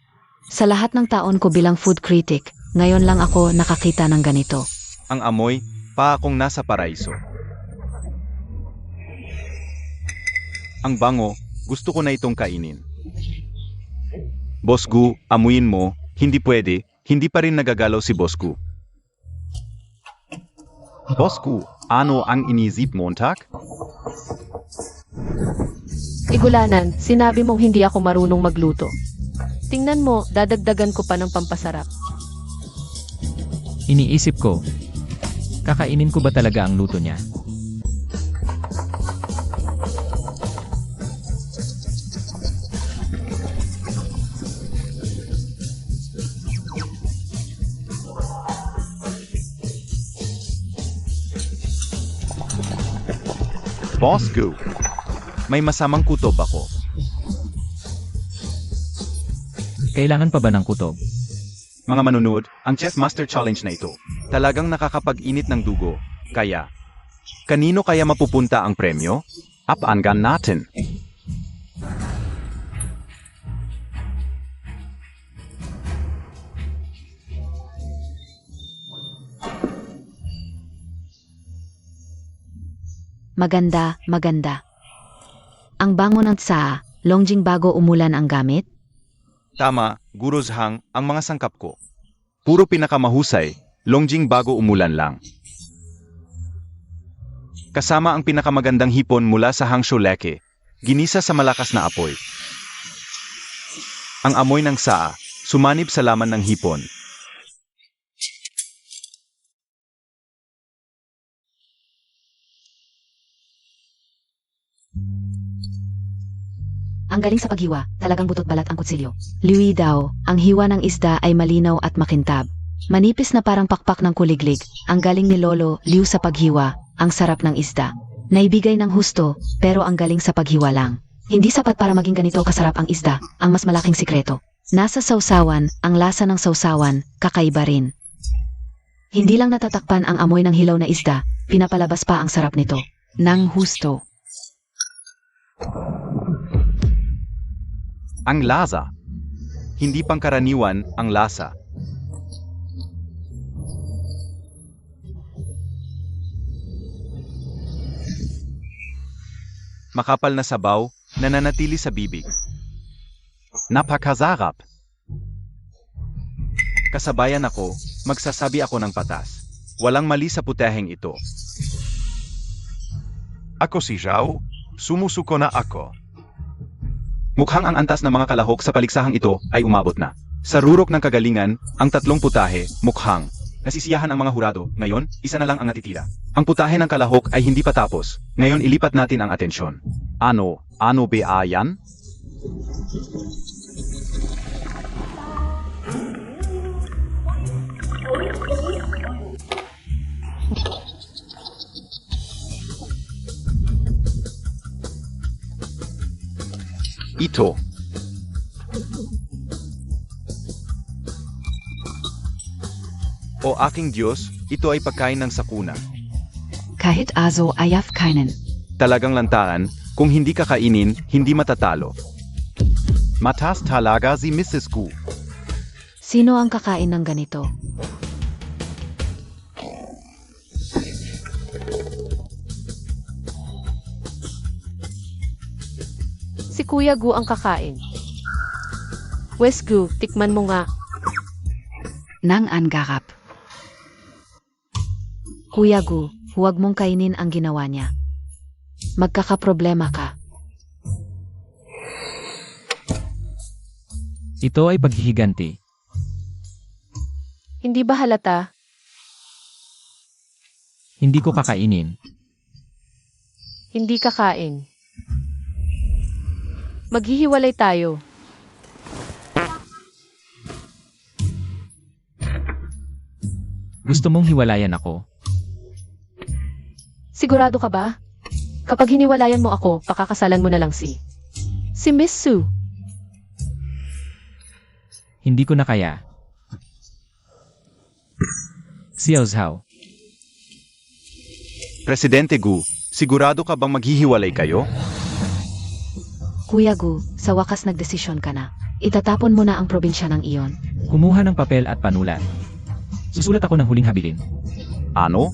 Sa lahat ng taon ko bilang food critic, ngayon lang ako nakakita ng ganito. Ang amoy, pa akong nasa paraiso. Ang bango, gusto ko na itong kainin. Boss Gu, amuyin mo, hindi pwede, hindi pa rin nagagalaw si Boss Gu. Boss Gu, ano ang inisip Montag? Igulanan, sinabi mong hindi ako marunong magluto. Tingnan mo, dadagdagan ko pa ng pampasarap. Iniisip ko, kakainin ko ba talaga ang luto niya? Boss Gu. May masamang kutob ako. Kailangan pa ba ng kutob? Mga manunood, ang Chef Master Challenge na ito, talagang nakakapag-init ng dugo. Kaya, kanino kaya mapupunta ang premyo? Up-angan natin. Maganda, maganda. Ang bango ng tsa, longjing bago umulan ang gamit? Tama, Guro Zhang, ang mga sangkap ko. Puro pinakamahusay, longjing bago umulan lang. Kasama ang pinakamagandang hipon mula sa Hangzhou Leke, ginisa sa malakas na apoy. Ang amoy ng saa, sumanib sa laman ng hipon. Ang galing sa paghiwa, talagang butot balat ang kutsilyo. Liwi daw, ang hiwa ng isda ay malinaw at makintab. Manipis na parang pakpak ng kuliglig. Ang galing ni Lolo, liw sa paghiwa, ang sarap ng isda. Naibigay ng husto, pero ang galing sa paghiwa lang. Hindi sapat para maging ganito kasarap ang isda, ang mas malaking sikreto. Nasa sausawan, ang lasa ng sausawan, kakaiba rin. Hindi lang natatakpan ang amoy ng hilaw na isda, pinapalabas pa ang sarap nito. Nang husto. Ang lasa. Hindi pangkaraniwan ang lasa. Makapal na sabaw, nananatili sa bibig. Napakasarap. Kasabayan ako, magsasabi ako ng patas. Walang mali sa puteheng ito. Ako si Zhao, sumusuko na ako. Mukhang ang antas ng mga kalahok sa paliksahang ito ay umabot na. Sa rurok ng kagalingan, ang tatlong putahe, mukhang, nasisiyahan ang mga hurado. Ngayon, isa na lang ang natitira. Ang putahe ng kalahok ay hindi pa tapos. Ngayon ilipat natin ang atensyon. Ano ba yan? Ito. O aking Diyos, ito ay pagkain ng sakuna. Kahit aso ayaf keinen. Talagang lantaan, kung hindi kakainin, hindi matatalo. Matas talaga si Mrs. Gu. Sino ang kakain ng ganito? Si Kuya Gu ang kakain. Wes Gu, tikman mo nga. Nang angarap. Kuya Gu, huwag mong kainin ang ginawa niya. Magkakaproblema ka. Ito ay paghihiganti. Hindi ba halata? Hindi ko kakainin. Hindi kakain. Maghihiwalay tayo. Gusto mong hiwalayan ako? Sigurado ka ba? Kapag hiniwalayan mo ako, pakakasalan mo na lang si Miss Sue. Hindi ko na kaya. Xiao Zhao. Presidente Gu, sigurado ka bang maghihiwalay kayo? Kuya Gu, sa wakas nagdesisyon ka na. Itatapon mo na ang probinsya ng iyon. Kumuha ng papel at panulat. Susulat ako ng huling habilin. Ano?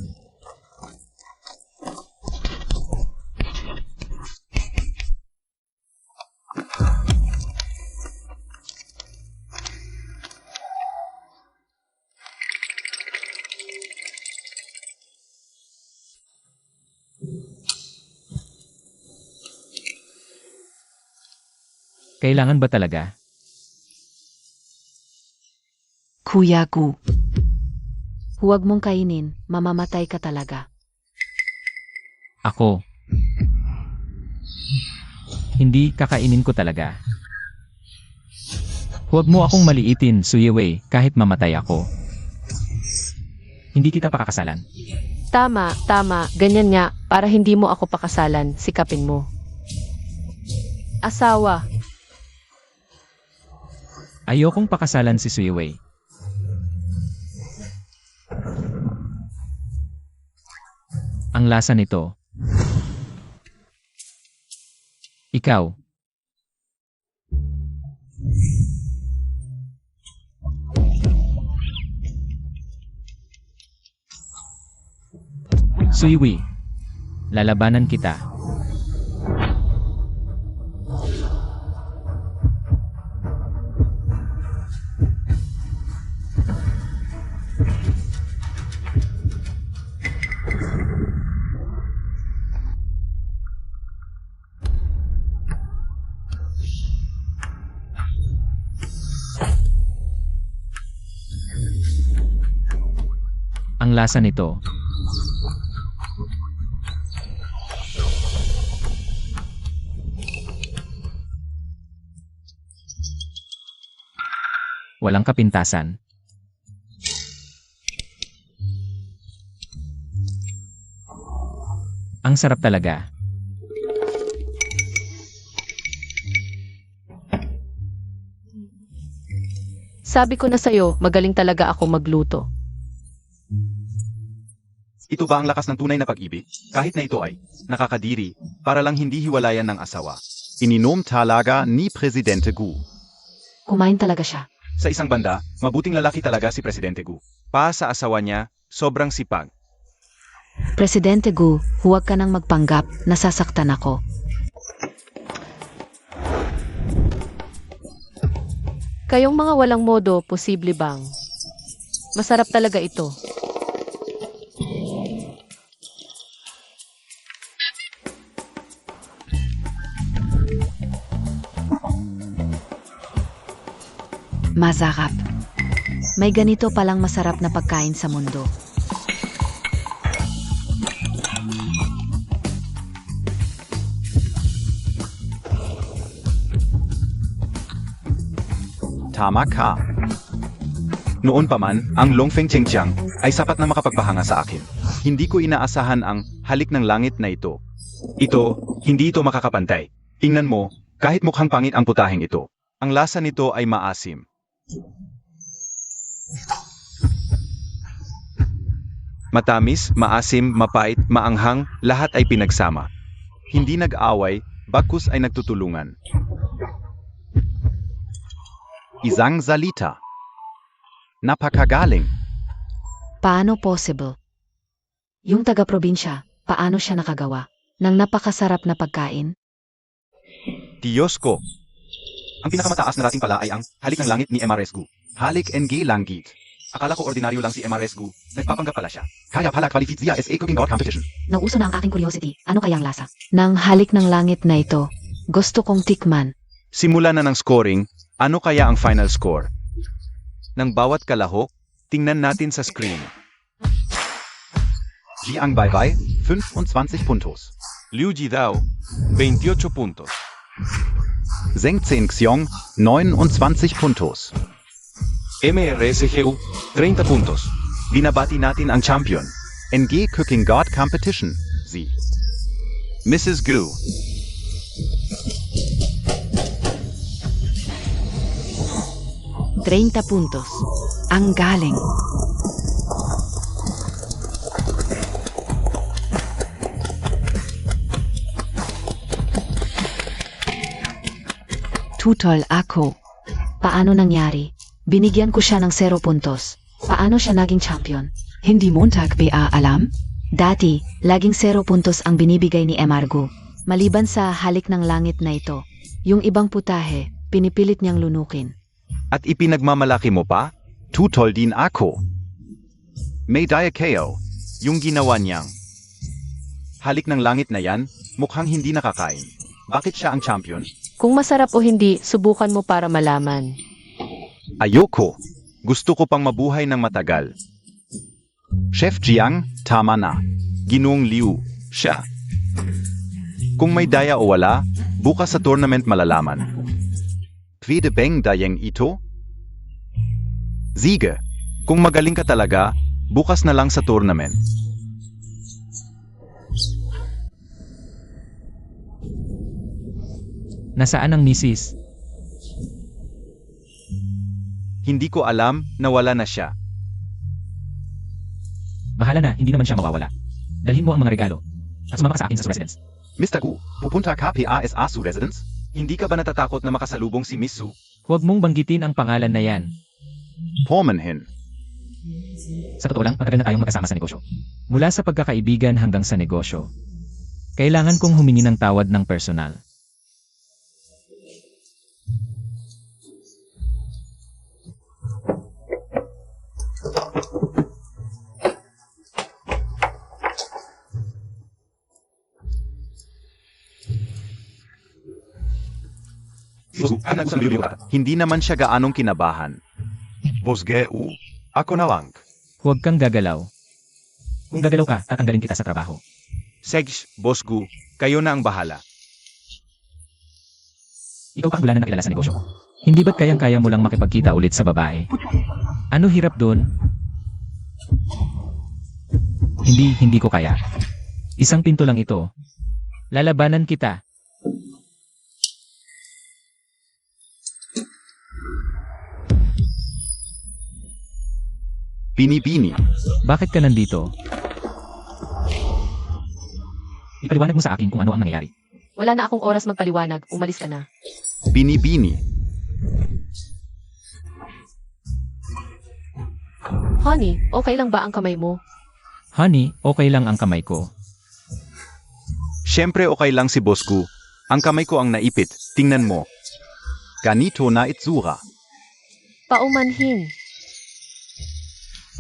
Kailangan ba talaga? Kuya Gu. Huwag mong kainin, mamamatay ka talaga. Ako. Hindi kakainin ko talaga. Huwag mo akong maliitin, Suyewei, kahit mamatay ako. Hindi kita pakakasalan. Tama, ganyan nga, para hindi mo ako pakasalan, sikapin mo. Asawa, Ayokong pakasalan si Suiwei. Ang lasa nito. Ikaw. Suiwi. Lalabanan kita. Ang lasa nito. Walang kapintasan. Ang sarap talaga. sabi ko na sa'yo, magaling talaga ako magluto. Ito ba ang lakas ng tunay na pag-ibig? Kahit na ito ay nakakadiri, para lang hindi hiwalayan ng asawa. Ininom talaga ni Presidente Gu. Kumain talaga siya. Sa isang banda, mabuting lalaki talaga si Presidente Gu. Pa sa asawa niya, sobrang sipag. Presidente Gu, huwag ka nang magpanggap, nasasaktan ako. Kayong mga walang modo, posible bang? Masarap talaga ito. Masarap. May ganito palang masarap na pagkain sa mundo. Tama ka. Noon pa man, ang Longfeng Chengqiang ay sapat na makapagpahanga sa akin. Hindi ko inaasahan ang halik ng langit na ito. Hindi ito makakapantay. Tingnan mo, kahit mukhang pangit ang putaheng ito. Ang lasa nito ay maasim. Matamis, maasim, mapait, maanghang, lahat ay pinagsama. Hindi nag-away, bagkus ay nagtutulungan. Isang salita. Napakagaling. Paano possible? Yung taga-probinsya, paano siya nakagawa ng napakasarap na pagkain? Diyos ko. Ang pinakamataas na rating pala ay ang halik ng langit ni MRS Gu. Halik NG Langit. Akala ko ordinaryo lang si MRS Gu. Nagpapanggap pala siya. Kaya pala qualifiziya SA Cooking God Competition. Nauso na ang aking curiosity. Ano kayang lasa? Nang halik ng langit na ito, gusto kong tikman. Simula na ng scoring, ano kaya ang final score? Ng bawat kalahok, tingnan natin sa screen. Jiang Baibai, 25 puntos. Liu Jidao, 28 puntos. Zheng Zhenxiong, 29 puntos. MRSGU, 30 puntos. Binabati natin ang champion. NG Cooking God Competition, Z. Mrs. Gu. Treinta puntos. Ang galing. Tutol ako. Paano nangyari? Binigyan ko siya ng 0 puntos. Paano siya naging champion? Hindi mo alam? Dati, laging 0 puntos ang binibigay ni Emargo. Maliban sa halik ng langit na ito, yung ibang putahe, pinipilit niyang lunukin. At ipinagmamalaki mo pa? Tutol din ako. May Diakeo, yung ginawa niyang. Halik ng langit na yan, mukhang hindi nakakain. Bakit siya ang champion? Kung masarap o hindi, subukan mo para malaman. Ayoko. Gusto ko pang mabuhay ng matagal. Chef Jiang, tama na. Ginoong Liu, siya. Kung may daya o wala, bukas sa tournament malalaman. Pwede bang dayang ito? Sige. Kung magaling ka talaga, bukas na lang sa tournament. Nasaan ang misis? Hindi ko alam, nawala na siya. Bahala na, hindi naman siya mawawala. Dalhin mo ang mga regalo. At sumama ka sa akin sa residence. Mr. Gu, pupunta ka PASA Su Residence? Hindi ka ba natatakot na makasalubong si Miss Su? Huwag mong banggitin ang pangalan na yan. Pomanhin. Sa totoo lang, matagal na tayong magkasama sa negosyo. Mula sa pagkakaibigan hanggang sa negosyo. Kailangan kong humingi ng tawad ng personal. Hindi naman siya gaanong kinabahan. Bosgeu, ako na lang. Huwag kang gagalaw. Kung gagalaw ka, tatanggalin kita sa trabaho. Segs, Boss Gu, kayo na ang bahala. Ikaw pa ang gulanan na kilala sa negosyo. Hindi ba't kayang-kaya mo lang makipagkita ulit sa babae? Ano hirap doon? Hindi ko kaya. Isang pinto lang ito. Lalabanan kita. Bini-bini. Bakit ka nandito? Ipaliwanag mo sa akin kung ano ang nangyayari. Wala na akong oras magpaliwanag, umalis ka na. Bini-bini. Honey, okay lang ba ang kamay mo? Honey, okay lang ang kamay ko. Siyempre okay lang si Boss Gu. Ang kamay ko ang naipit, tingnan mo. Ganito na itsura. Paumanhin.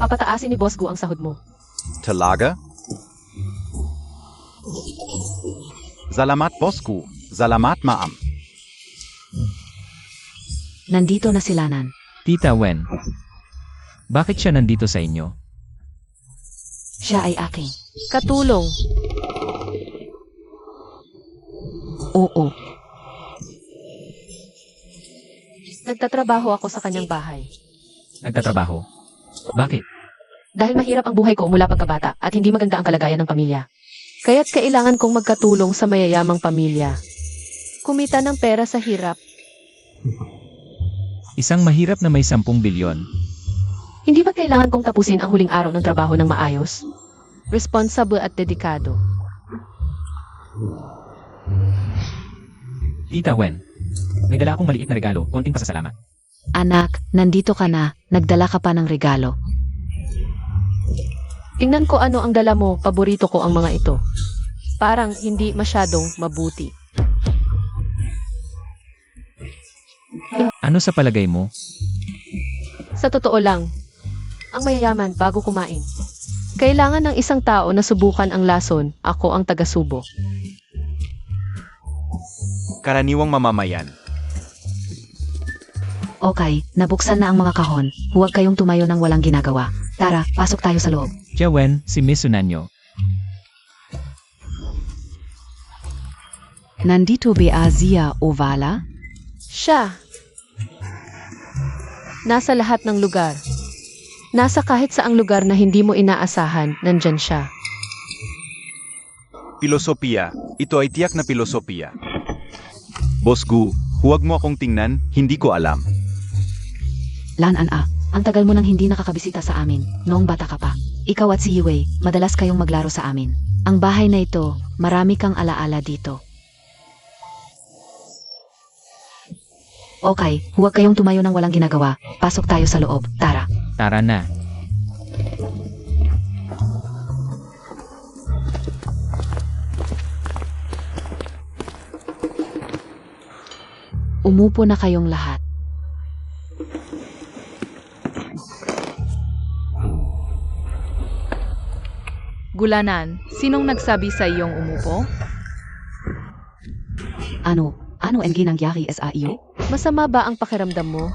Papataasin ni Boss Gu ang sahod mo. Talaga? Salamat Boss Gu. Salamat Ma'am. Nandito na si Lanan. Tita Wen, bakit siya nandito sa inyo? Siya ay aking. Katulong. Oo. Nagtatrabaho ako sa kanyang bahay. Nagtatrabaho? Bakit? Dahil mahirap ang buhay ko mula pagkabata at hindi maganda ang kalagayan ng pamilya. Kaya't kailangan kong magkatulong sa mayayamang pamilya. Kumita ng pera sa hirap. Isang mahirap na may 10 bilyon. Hindi ba kailangan kong tapusin ang huling araw ng trabaho ng maayos? Responsible at dedikado. Tita Wen, may dala akong maliit na regalo, konting pasasalamat. Anak, nandito ka na. Nagdala ka pa ng regalo. Tingnan ko ano ang dala mo, paborito ko ang mga ito. Parang hindi masyadong mabuti. Ano sa palagay mo? Sa totoo lang, ang mayayaman bago kumain. Kailangan ng isang tao na subukan ang lason, ako ang taga-subo. Karaniwang mamamayan. Okay, nabuksan na ang mga kahon. Huwag kayong tumayo ng walang ginagawa. Tara, pasok tayo sa loob. Jawen, si Miss Sunanyo. Nandito ba Zia Ovala? Siya. Nasa lahat ng lugar. Nasa kahit saang lugar na hindi mo inaasahan, nandyan siya. Pilosopiya. Ito ay tiyak na pilosopiya. Boss Gu, huwag mo akong tingnan, hindi ko alam. Lanan ang tagal mo nang hindi nakakabisita sa amin, noong bata ka pa. Ikaw at si Yue, madalas kayong maglaro sa amin. Ang bahay na ito, marami kang alaala dito. Okay, huwag kayong tumayo ng walang ginagawa. Pasok tayo sa loob, tara. Tara na. Umupo na kayong lahat. Gulanan, sinong nagsabi sa iyong umupo? Ano ang ginangyari sa iyo? Masama ba ang pakiramdam mo?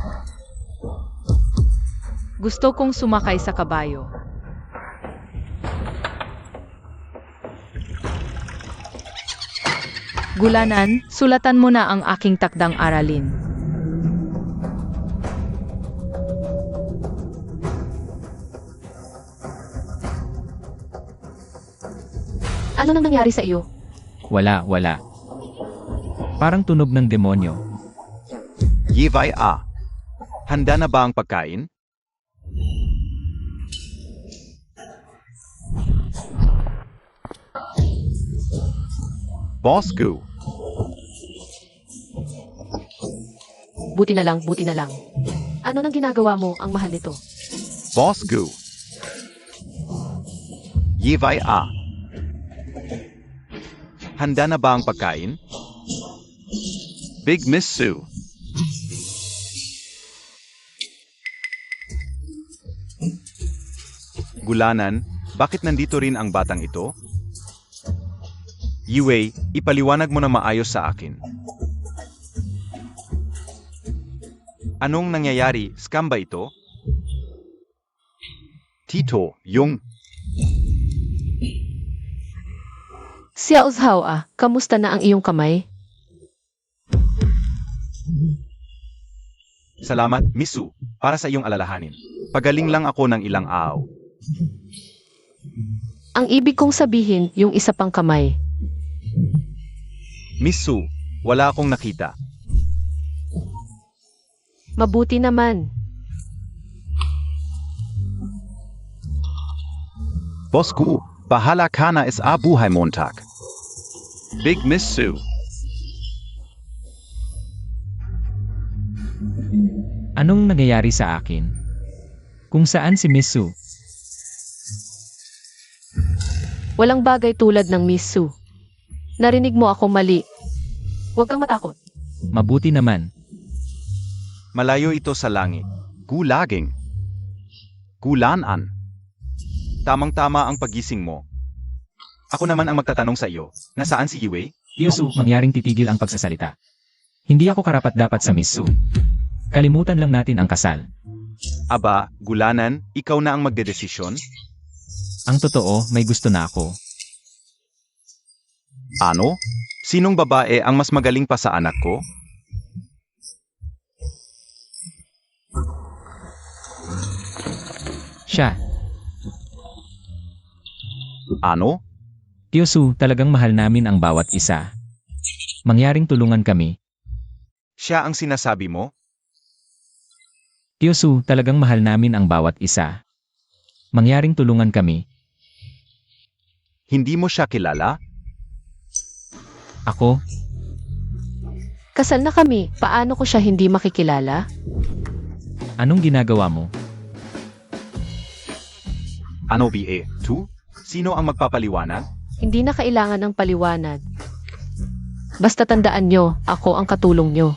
Gusto kong sumakay sa kabayo. Gulanan, sulatan mo na ang aking takdang aralin. Ano nang nangyari sa iyo? Wala. Parang tunog ng demonyo. Yevay A. Handa na ba ang pagkain? Boss Gu. Buti na lang, buti na lang. Ano nang ginagawa mo ang mahal nito? Boss Gu. Yevay A. Handa na ba ang pagkain? Big Miss Sue. Gulanan, bakit nandito rin ang batang ito? Yue, ipaliwanag mo na maayos sa akin. Anong nangyayari? Scam ba ito? Tito, Yung. Xiao Zhao kamusta na ang iyong kamay? Salamat, Misu, para sa iyong alalahanin. Pagaling lang ako ng ilang araw. Ang ibig kong sabihin, yung isa pang kamay. Misu, wala akong nakita. Mabuti naman. Boss Gu. Bahala ka na sa buhay Montag. Big Miss Sue. Anong nangyayari sa akin? Kung saan si Miss Sue? Walang bagay tulad ng Miss Sue. Narinig mo ako mali. Huwag kang matakot. Mabuti naman. Malayo ito sa langit. Gulaging. Gulanan. Tamang-tama ang pagising mo. Ako naman ang magtatanong sa iyo, nasaan si Yue? Tio Su, mangyaring titigil ang pagsasalita. Hindi ako karapat-dapat sa Miss Sue. Kalimutan lang natin ang kasal. Aba, Gulanan, ikaw na ang magdedesisyon? Ang totoo, may gusto na ako. Ano? Sinong babae ang mas magaling pa sa anak ko? Siya. Ano? Tio Su, talagang mahal namin ang bawat isa. Mangyaring tulungan kami. Siya ang sinasabi mo? Tio Su, talagang mahal namin ang bawat isa. Mangyaring tulungan kami. Hindi mo siya kilala? Ako, Kasal na kami, paano ko siya hindi makikilala? anong ginagawa mo? Ano BA? 2? Sino ang magpapaliwanag? Hindi na kailangan ng paliwanag. Basta tandaan nyo, ako ang katulong nyo.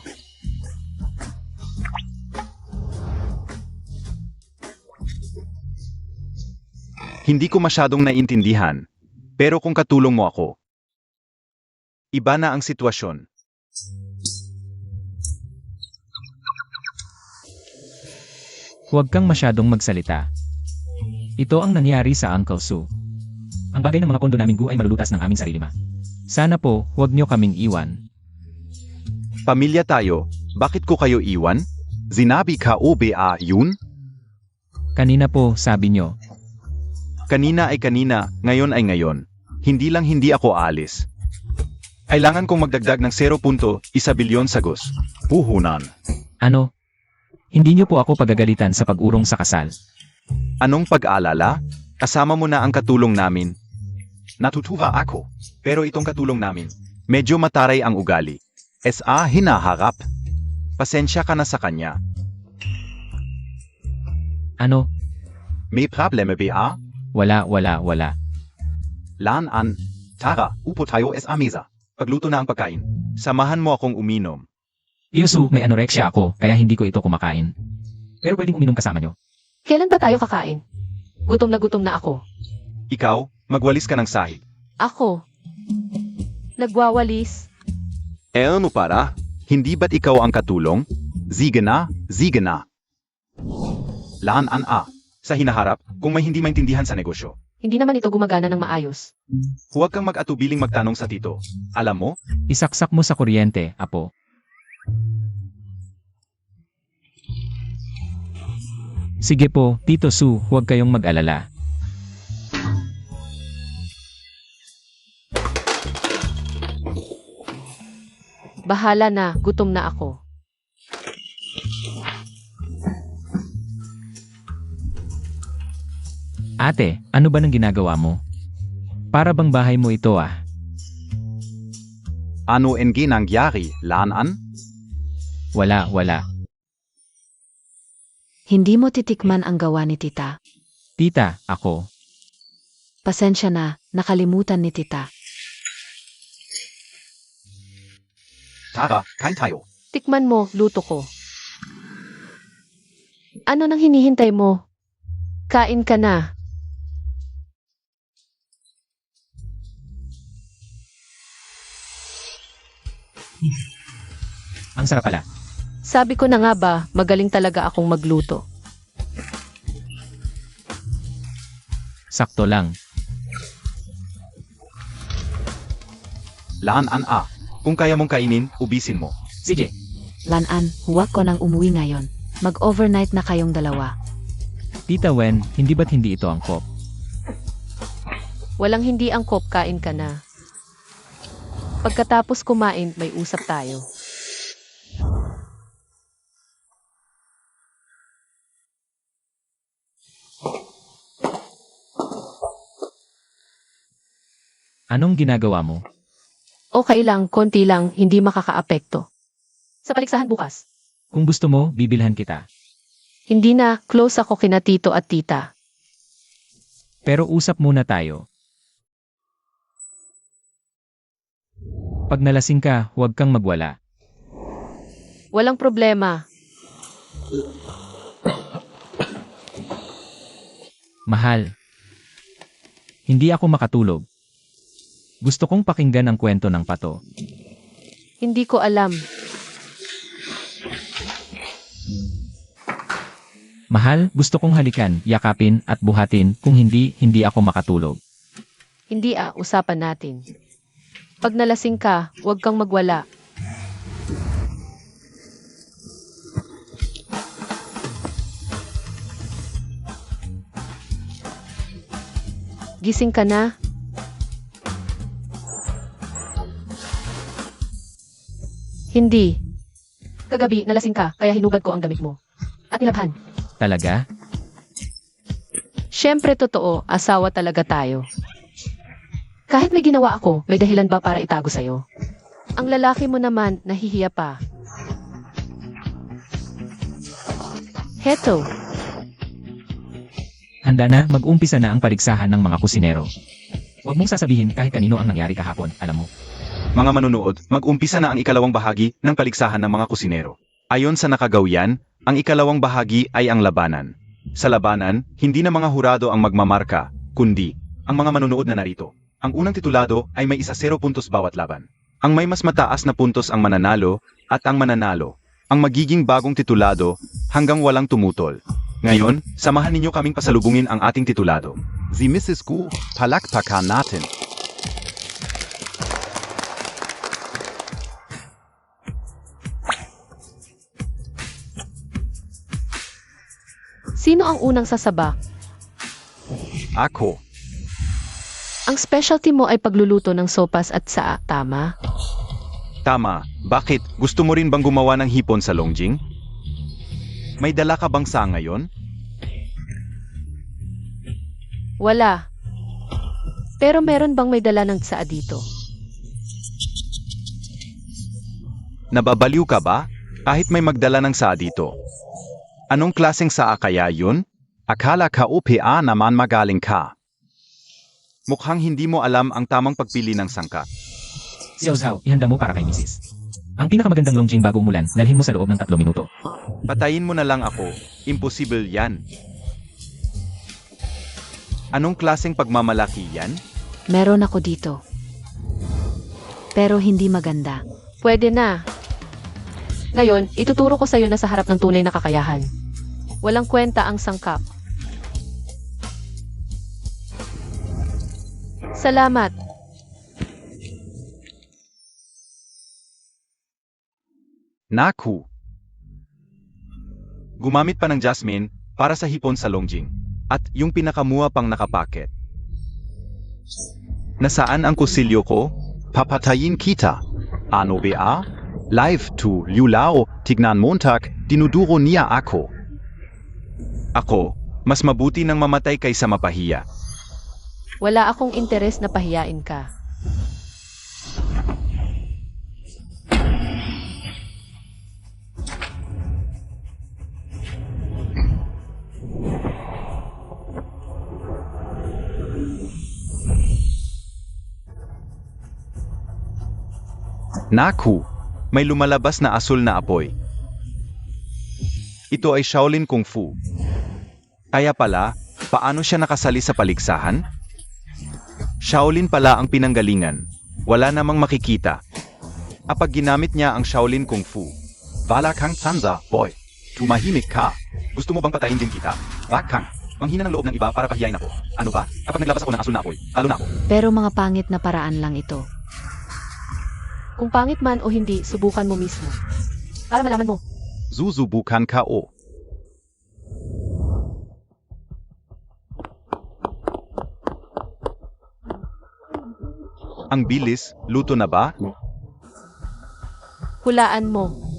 Hindi ko masyadong naiintindihan. Pero kung katulong mo ako, iba na ang sitwasyon. Huwag kang masyadong magsalita. Ito ang nangyari sa Uncle Su. Ang bagay ng mga pondo namin ay malulutas ng aming sarili ma. Sana po, huwag niyo kaming iwan. Pamilya tayo, bakit ko kayo iwan? Zinabi ka OBA yun? Kanina po, sabi niyo. Kanina ay kanina, ngayon ay ngayon. Hindi lang hindi ako alis. Kailangan kong magdagdag ng 0.1 bilyon sagos. Puhunan. Ano? Hindi niyo po ako pagagalitan sa pag-urong sa kasal. Anong pag-aalala? Kasama mo na ang katulong namin. Natutuwa ako. Pero itong katulong namin, medyo mataray ang ugali. SA hinaharap. Pasensya ka na sa kanya. Ano? May problema ba? Wala. Lan. Tara, upo tayo sa mesa. Pagluto na ang pagkain. Samahan mo akong uminom. Tio Su, may anorexia ako, kaya hindi ko ito kumakain. Pero pwedeng uminom kasama niyo. Kailan ba tayo kakain? Gutom na ako. Ikaw, magwalis ka ng sahig. Ako? Nagwawalis? Ano para? Hindi ba't ikaw ang katulong? Sige na. Lan sa hinaharap, kung may hindi maintindihan sa negosyo. Hindi naman ito gumagana ng maayos. Huwag kang mag-atubiling magtanong sa tito. Alam mo, Isaksak mo sa kuryente, apo. Sige po, Tito Su, huwag kayong mag-alala. Bahala na, gutom na ako. Ate, ano ba nang ginagawa mo? Para bang bahay mo ito ah? Ano NG nangyari, Lanan? Wala. Hindi mo titikman ang gawa ni tita. Tita, ako. Pasensya na, nakalimutan ni tita. Tara, kain tayo. Tikman mo, luto ko. Ano nang hinihintay mo? Kain ka na. Ang sarap pala. Sabi ko na nga ba, magaling talaga akong magluto. Sakto lang. Lanan ah. Kung kaya mong kainin, ubisin mo. Sige. Lanan, huwag ko nang umuwi ngayon. Mag-overnight na kayong dalawa. Tita Wen, hindi ba't hindi ito angkop? Walang hindi angkop, kain ka na. Pagkatapos kumain, may usap tayo. Anong ginagawa mo? Okay lang, konti lang, hindi makakaapekto. Sa paligsahan bukas. Kung gusto mo, bibilhan kita. Hindi na, close ako kina tito at tita. Pero usap muna tayo. Pag nalasing ka, huwag kang magwala. Walang problema. Mahal. Hindi ako makatulog. Gusto kong pakinggan ang kwento ng pato. Hindi ko alam. Mahal, gusto kong halikan, yakapin, at buhatin. Kung hindi, hindi ako makatulog. Hindi usapan natin. Pag nalasing ka, huwag kang magwala. Gising ka na? Hindi. Kagabi, nalasing ka, kaya hinubad ko ang damit mo. At nilabhan. Talaga? Siyempre totoo, asawa talaga tayo. Kahit may ginawa ako, may dahilan ba para itago sa'yo? Ang lalaki mo naman, nahihiya pa. Heto, Handa na, mag-umpisa na ang paligsahan ng mga kusinero. Huwag mong sasabihin kahit kanino ang nangyari kahapon, alam mo. Mga manunood, mag-umpisa na ang ikalawang bahagi ng paligsahan ng mga kusinero. Ayon sa nakagawian, ang ikalawang bahagi ay ang labanan. Sa labanan, hindi na mga hurado ang magmamarka, kundi ang mga manunood na narito. Ang unang titulado ay may 0 puntos bawat laban. Ang may mas mataas na puntos ang mananalo, at ang mananalo, ang magiging bagong titulado hanggang walang tumutol. Ngayon, samahan ninyo kaming pasalubungin ang ating titulado. Si Mrs. Gu, palakpakan natin. sino ang unang sasabak? Ako. Ang specialty mo ay pagluluto ng sopas at saa, tama? Tama, bakit? Gusto mo rin bang gumawa ng hipon sa Longjing? May dala ka bang sa ngayon? Wala. Pero meron bang may dala ng saa dito? Nababaliw ka ba? Kahit may magdala ng saa dito. Anong klaseng saa kaya yun? Akala ka OPA naman magaling ka. Mukhang hindi mo alam ang tamang pagpili ng sangka. Xiao, ihanda mo para kay Mrs. Ang pinakamagandang longjing bago umulan, dalhin mo sa loob ng 3 minuto. Patayin mo na lang ako. Imposible yan. Anong klaseng pagmamalaki yan? Meron ako dito. Pero hindi maganda. Pwede na. Ngayon, ituturo ko sa'yo na sa harap ng tunay na kakayahan. Walang kwenta ang sangkap. Salamat. Naku. Gumamit pa ng jasmine para sa hipon sa Longjing. At yung pinakamuha pang nakapaket. Nasaan ang kusilyo ko? Papatayin kita. Ano ba? Live to Liu Lao, tignan Montag, dinuduro niya ako. Ako, mas mabuti nang mamatay kaysa mapahiya. Wala akong interes na pahiyain ka. Naku, May lumalabas na asul na apoy. Ito ay Shaolin Kung Fu. Kaya pala, paano siya nakasali sa paligsahan? Shaolin pala ang pinanggalingan. Wala namang makikita. Kapag ginamit niya ang Shaolin Kung Fu, wala kang tsanza, boy. Tumahimik ka. gusto mo bang patayin din kita? Wag kang. Manghina ng loob ng iba para pahiyain ako. Ano ba? Kapag naglabas ako ng asul na apoy, talo na ako. Pero mga pangit na paraan lang ito. Kung pangit man o hindi, subukan mo mismo. Para malaman mo. Susubukan ka o. Ang bilis, luto na ba? Hulaan mo.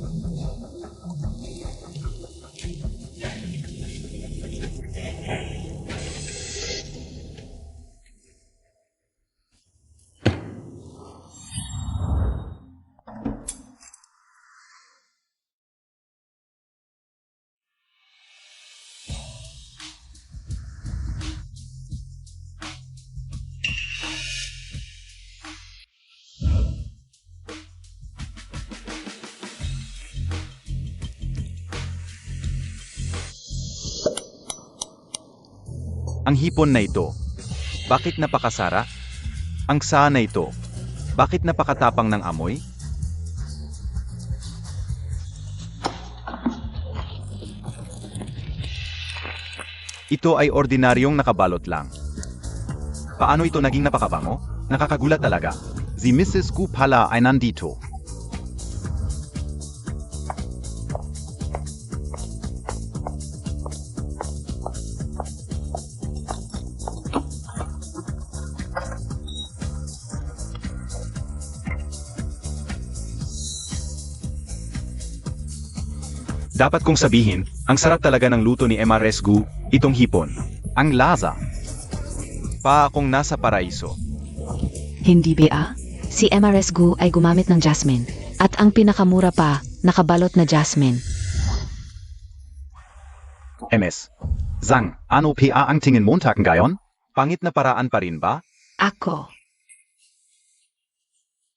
Ang hipon na ito, bakit napakasara? Ang saa na ito, bakit napakatapang ng amoy? Ito ay ordinaryong nakabalot lang. Paano ito naging napakabango? Nakakagulat talaga. Si Mrs. Gu pala ay nandito. Dapat kong sabihin, ang sarap talaga ng luto ni MRS Gu, itong hipon. Ang lasa. Pa akong nasa paraiso. Hindi ba? Si MRS Gu ay gumamit ng jasmine. At ang pinakamura pa, nakabalot na jasmine. MS. Sang, ano pa ang tingin Montag ngayon? Pangit na paraan pa rin ba? Ako.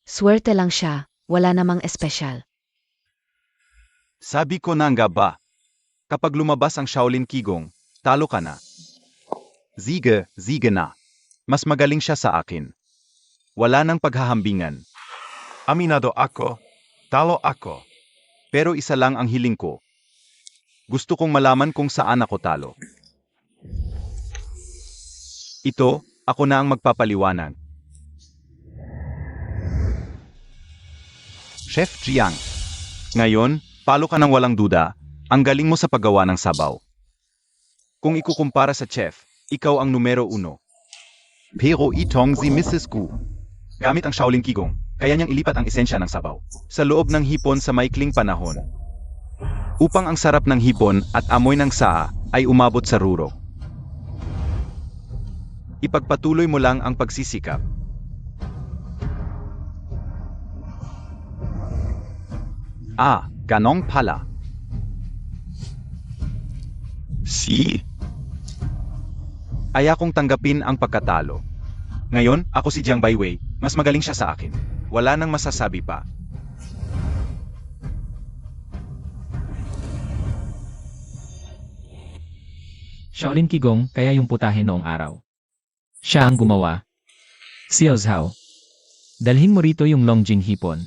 Swerte lang siya, wala namang espesyal. Sabi ko na nga ba? Kapag lumabas ang Shaolin Qigong, talo ka na. Sige na. Mas magaling siya sa akin. Wala nang paghahambingan. Aminado ako. Talo ako. Pero isa lang ang hiling ko. Gusto kong malaman kung saan ako talo. Ito, ako na ang magpapaliwanag. Chef Jiang. Ngayon, palo ka ng walang duda, ang galing mo sa paggawa ng sabaw. Kung ikukumpara sa chef, ikaw ang numero 1. Pero itong si Mrs. Gu. Gamit ang Shaolin Qigong, kaya niyang ilipat ang esensya ng sabaw sa loob ng hipon sa maikling panahon. Upang ang sarap ng hipon at amoy ng saa ay umabot sa rurok. Ipagpatuloy mo lang ang pagsisikap. Ganong pala. Aya kong tanggapin ang pagkatalo. Ngayon, ako si Jiang Baiwei, mas magaling siya sa akin. Wala nang masasabi pa. Shaolin Qigong, kaya yung putahe noong araw. Siya ang gumawa. Xiao Zhao. Dalhin mo rito yung Longjing hipon.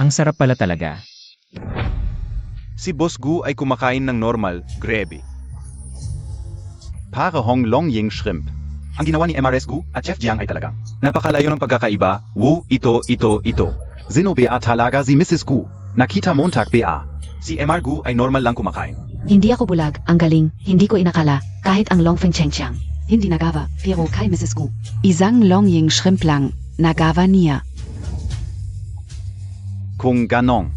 Ang sarap pala talaga. Si Boss Gu ay kumakain ng normal, gravy. Pare Hong Long Ying Shrimp. Ang ginawa ni MRS Gu at Chef Jiang ay talagang napakalayo ng pagkakaiba. Wu, ito. Sino ba talaga si Mrs. Gu? Nakita Montag ba? Si MR Gu ay normal lang kumakain. Hindi ako bulag, ang galing, hindi ko inakala, kahit ang Longfeng Chengqiang. Hindi nagawa, pero kay Mrs. Gu. Isang Long Ying Shrimp lang, nagawa niya. Kung ganong.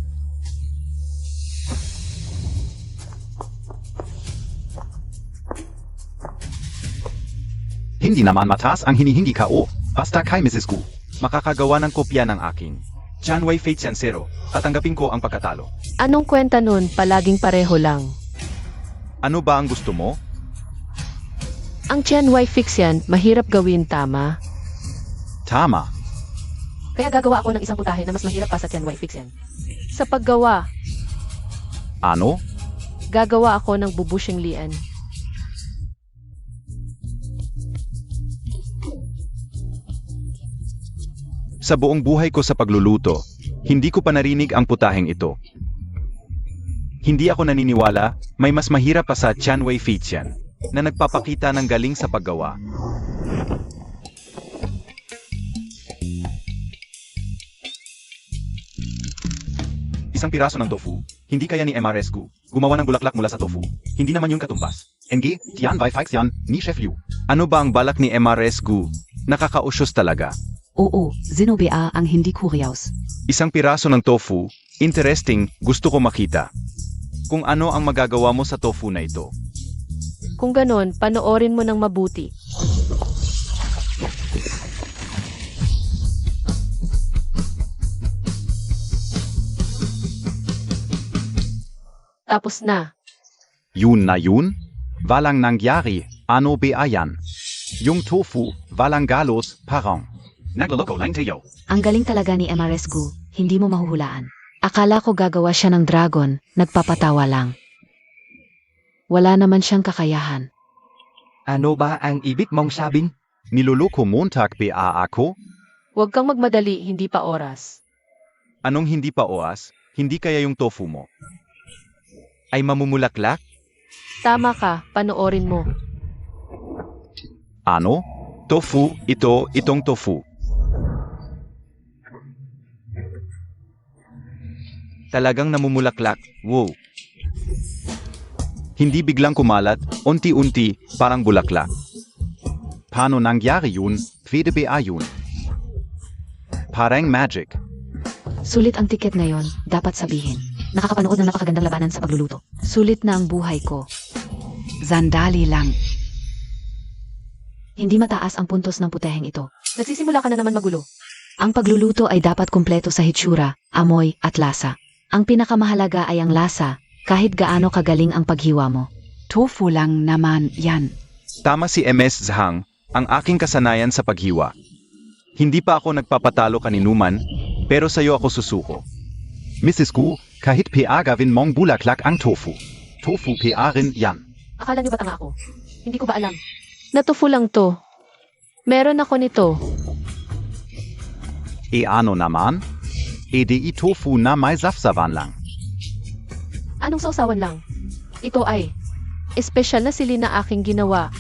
Hindi naman mataas ang hinihingi ko, basta kay Mrs. Gu. Makakagawa ng kopya ng aking Chan Wei Fei Xian Zero at tanggapin ko ang pagkatalo. Anong kwenta nun, palaging pareho lang? Ano ba ang gusto mo? Ang Chen Wai Fix yan, mahirap gawin, tama? Tama. Kaya gagawa ako ng isang putahe na mas mahirap pa sa Chen Wai Fix yan. Sa paggawa, Ano? gagawa ako ng bubushing lian. Sa buong buhay ko sa pagluluto, hindi ko pa narinig ang putaheng ito. Hindi ako naniniwala, may mas mahirap pa sa Chan Wei Fei Xian na nagpapakita ng galing sa paggawa. Isang piraso ng tofu, hindi kaya ni MRS Gu gumawa ng bulaklak mula sa tofu. Hindi naman yung katumbas. NG, Tian Wei Fix Yan, ni Chef Liu. Ano ba ang balak ni MRS Gu? Nakakausyos talaga. Oo, sino ba ang hindi kurios? Isang piraso ng tofu, interesting, gusto ko makita. Kung ano ang magagawa mo sa tofu na ito. Kung ganon, panoorin mo ng mabuti. Tapos na. Yun na yun? Walang nangyari, ano ba yan? Yung tofu, walang galos, parang. Nagloloko lang tayo. Ang galing talaga ni MRS Gu, hindi mo mahuhulaan. Akala ko gagawa siya ng dragon, nagpapatawa lang. Wala naman siyang kakayahan. Ano ba ang ibig mong sabing? Niloloko Montag ba ako? Huwag kang magmadali, hindi pa oras. Anong hindi pa oas? Hindi kaya yung tofu mo ay mamumulaklak? Tama ka, panoorin mo. Ano? Tofu, itong tofu. Talagang namumulaklak, wow. Hindi biglang kumalat, unti-unti, parang bulaklak. Paano nangyari yun? Pwede ba yun? Parang magic. Sulit ang tiket ngayon, dapat sabihin. Nakakapanood ng napakagandang labanan sa pagluluto. Sulit na ang buhay ko. Sandali lang. Hindi mataas ang puntos ng puteheng ito. Nagsisimula ka na naman magulo. Ang pagluluto ay dapat kumpleto sa hitsura, amoy, at lasa. Ang pinakamahalaga ay ang lasa, kahit gaano kagaling ang paghiwa mo. Tofu lang naman yan. Tama si MS Zhang, ang aking kasanayan sa paghiwa. Hindi pa ako nagpapatalo kaninuman, pero sa'yo ako susuko. Mrs. Gu, kahit pa gawin mong bulaklak ang tofu. Tofu pa rin yan. Akala niyo ba tanga ako? Hindi ko ba alam? Natufu lang to. Meron ako nito. Ano naman? Di tofu na may safsawan lang. Anong sausawan lang? Ito ay espesyal na sili na aking ginawa.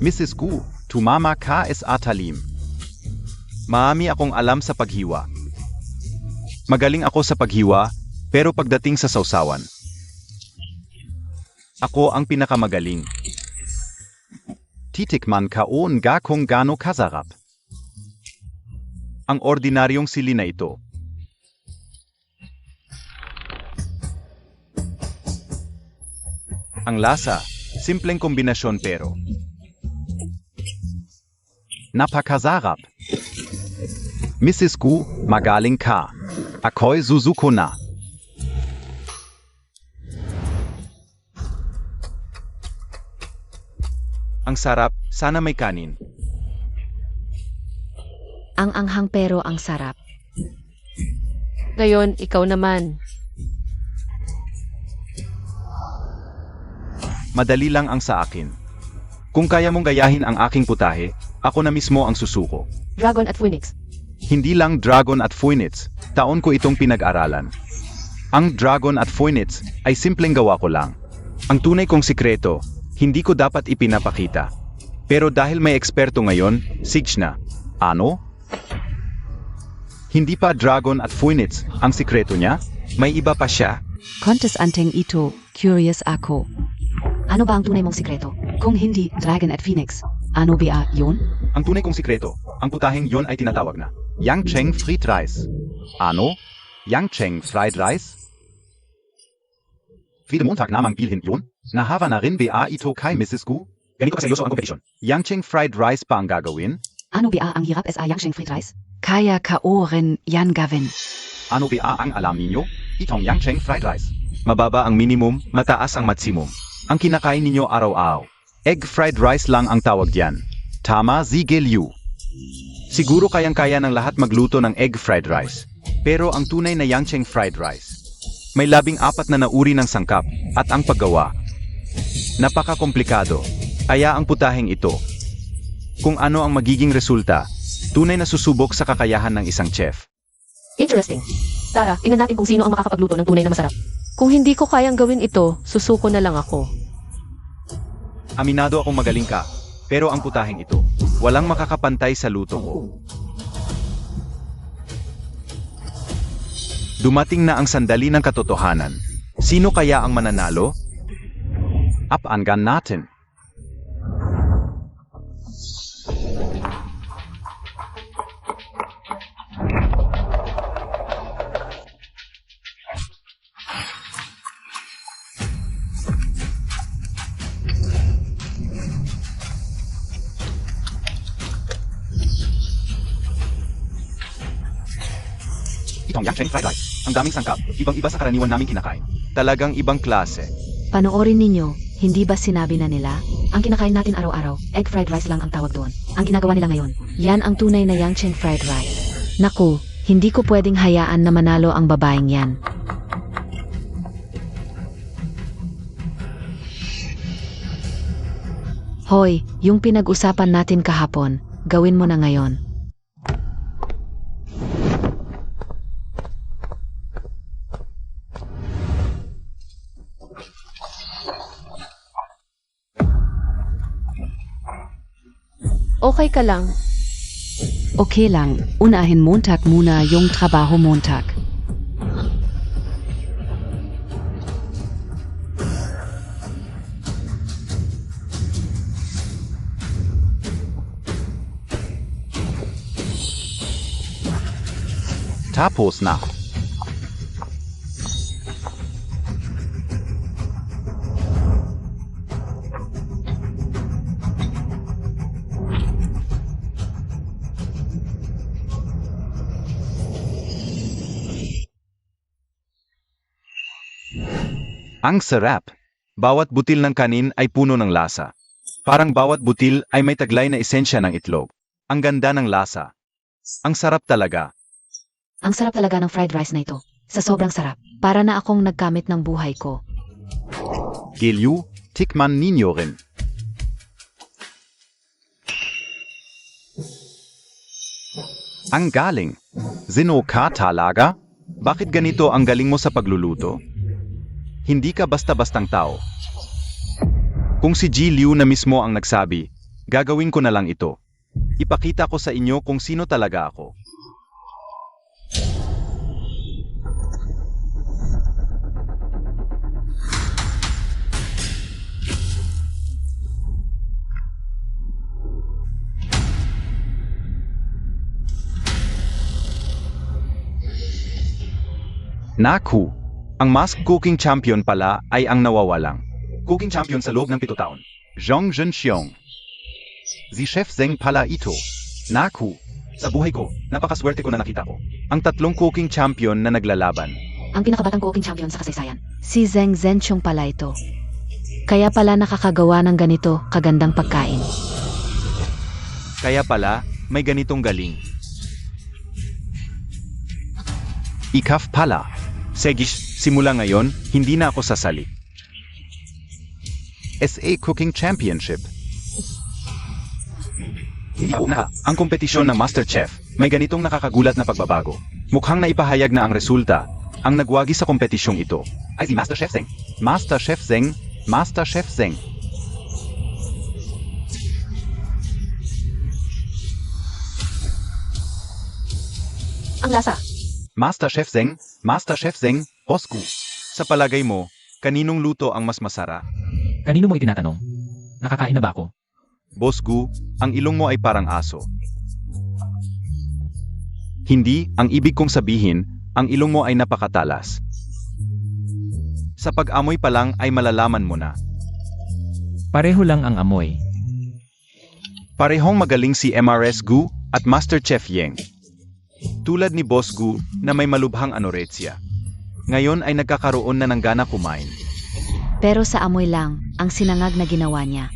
Mrs. Gu, tumama ka sa talim. Maami akong alam sa paghiwa. Magaling ako sa paghiwa, pero pagdating sa sausawan, ako ang pinakamagaling. Titikman kaon ga kung gano kasarap. Ang ordinaryong sili na ito. Ang lasa, simpleng kombinasyon pero napakasarap. Mrs. Gu, magaling ka. Ako'y susuko na. ang sarap, sana may kanin. Ang anghang pero ang sarap. Ngayon, ikaw naman. Madali lang ang sa akin. Kung kaya mong gayahin ang aking putahe, ako na mismo ang susuko. Dragon at Phoenix. Hindi lang Dragon at Phoenix, taon ko itong pinag-aralan. Ang dragon at phoenix ay simpleng gawa ko lang. Ang tunay kong sikreto, hindi ko dapat ipinapakita. Pero dahil may eksperto ngayon, siege na. Ano? Hindi pa dragon at phoenix ang sikreto niya? May iba pa siya? Kontes anteng ito, curious ako. Ano ba ang tunay mong sikreto? Kung hindi, Dragon at Phoenix. Ano ba yun? Ang tunay kong sikreto, ang putaheng yon ay tinatawag na. Yang Cheng Fried Rice. Ano? Yang Cheng Fried Rice? Friede Montag namang bilhin yun? Nahawa na rin ba ito kay Mrs. Gu? Ganito kaseryoso ang kompetisyon. Yang Cheng Fried Rice ba ang gagawin? Ano ba ang hirap sa Yang Sheng Fried Rice? Kaya kaorin yan gawin. Ano ba ang alam ninyo? Itong Yang Cheng Fried Rice. Mababa ang minimum, mataas ang maximum. Ang kinakain ninyo araw-araw. Egg fried rice lang ang tawag diyan. Tama, Zigeliu. Siguro kayang-kaya ng lahat magluto ng egg fried rice. Pero ang tunay na Yang Cheng fried rice, may 14 na nauri ng sangkap at ang paggawa. Napaka-komplikado. Kaya ang putaheng ito, kung ano ang magiging resulta, tunay na susubok sa kakayahan ng isang chef. Interesting. Tara, tingnan natin kung sino ang makakapagluto ng tunay na masarap. Kung hindi ko kayang gawin ito, susuko na lang ako. Aminado akong magaling ka, pero ang putaheng ito, walang makakapantay sa luto ko. Dumating na ang sandali ng katotohanan. Sino kaya ang mananalo? Abangan natin. Itong Yang Cheng fried rice. Ang daming sangkap, ibang-iba sa karaniwan naming kinakain. Talagang ibang klase. Panoorin ninyo, hindi ba sinabi na nila? Ang kinakain natin araw-araw, egg fried rice lang ang tawag doon. Ang ginagawa nila ngayon, yan ang tunay na Yang Cheng Fried Rice. Naku, hindi ko pwedeng hayaan na manalo ang babaeng yan. Hoy, yung pinag-usapan natin kahapon, gawin mo na ngayon. Okay ka lang. Okay lang, unahin Montag muna yung trabaho Montag. Tapos na. Ang sarap. Bawat butil ng kanin ay puno ng lasa. Parang bawat butil ay may taglay na esensya ng itlog. Ang ganda ng lasa. Ang sarap talaga. Ang sarap talaga ng fried rice na ito. Sa sobrang sarap, para na akong nagkamit ng buhay ko. Geliu, tikman ninyo rin. Ang galing. Zino ka talaga? Bakit ganito ang galing mo sa pagluluto? Hindi ka basta-bastang tao. Kung si Ji Liu na mismo ang nagsabi, gagawin ko na lang ito. Ipakita ko sa inyo kung sino talaga ako. Naku. Ang masked cooking champion pala ay ang nawawalang. Cooking champion sa loob ng 7 taon. Zhong Zhenxiong. Si Chef Zeng pala ito. Naku. Sa buhay ko, napakaswerte ko na nakita ko. Ang 3 cooking champion na naglalaban. Ang pinakabatang cooking champion sa kasaysayan. Si Zheng Zhenxiong pala ito. Kaya pala nakakagawa ng ganito kagandang pagkain. Kaya pala, may ganitong galing. Ikaf pala. Segish, simula ngayon, hindi na ako sasali. SA Cooking Championship. Hindi ako na. Ang kompetisyon ng Master Chef, may ganitong nakakagulat na pagbabago. Mukhang naipahayag na ang resulta. Ang nagwagi sa kompetisyong ito ay si Master Chef Zeng. Master Chef Zeng. Master Chef Zeng. Ang lasa. Master Chef Zeng. Master Chef Zeng. Boss Gu. Sa palagay mo, kaninong luto ang mas masarap? Kanino mo itinatanong? Nakakain na ba ako? Boss Gu, ang ilong mo ay parang aso. Hindi, ang ibig kong sabihin, ang ilong mo ay napakatalas. Sa pag-amoy pa lang ay malalaman mo na. Pareho lang ang amoy. Parehong magaling si MRS Gu at Master Chef Yeng. Tulad ni Boss Gu na may malubhang anorexia. Ngayon ay nagkakaroon na ng gana kumain. Pero sa amoy lang, ang sinangag na ginawa niya.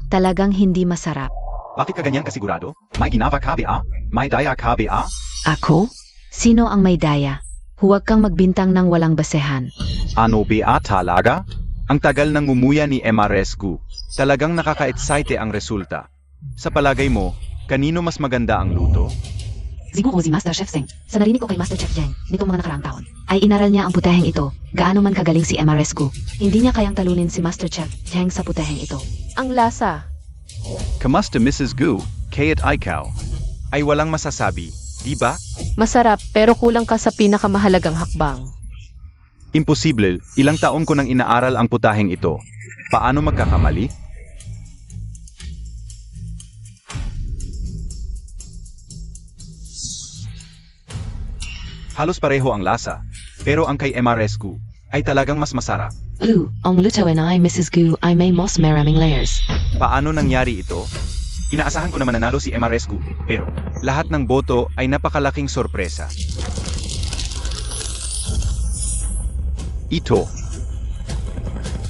Talagang hindi masarap. Bakit ka ganyan kasigurado? May ginawa ka ba? May daya ka ba? Ako? Sino ang may daya? Huwag kang magbintang ng walang basehan. Ano ba talaga? Ang tagal ng ngumuya ni MRS Gu. Talagang nakaka-excite ang resulta. Sa palagay mo, kanino mas maganda ang luto? Siguro si Master Chef Zeng. Sa narinig ko kay Master Chef Yang nitong mga nakaraang taon, Ay inaral niya ang putaheng ito, gaano man kagaling si MRS Gu. Hindi niya kayang talunin si Master Chef Yang sa putaheng ito. Ang lasa. Kamusta Mrs. Gu, Kayat Ikaw? Ay walang masasabi, di ba? Masarap pero kulang ka sa pinakamahalagang hakbang. Imposible, ilang taon ko nang inaaral ang putaheng ito. Paano magkakamali? Halos pareho ang lasa, pero ang kay MRS Gu ay talagang mas masarap. ang lutuin ay Mrs. Gu ay may mas maraming layers. Paano nangyari ito? Inaasahan ko naman nanalo si MRS Gu, pero lahat ng boto ay napakalaking sorpresa. Ito.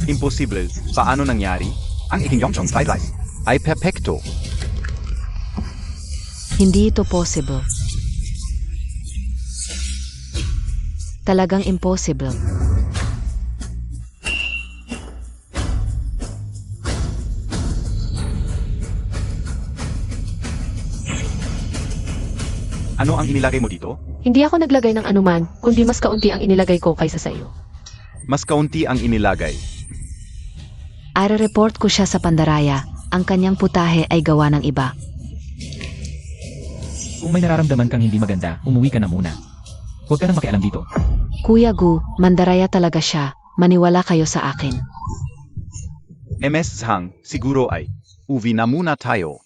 Imposible. Paano nangyari? Ang iking yongchong fried rice ay perfecto. Hindi ito possible. Talagang impossible. Ano ang inilagay mo dito? Hindi ako naglagay ng anuman, kundi mas kaunti ang inilagay ko kaysa sa iyo. Mas kaunti ang inilagay. Ire-report ko siya sa pandaraya. Ang kanyang putahe ay gawa ng iba. Kung may nararamdaman kang hindi maganda, umuwi ka na muna. Huwag ka nang makialam dito. Kuya Gu, mandaraya talaga siya. Maniwala kayo sa akin. MS Zhang, siguro ay. Uwi na muna tayo.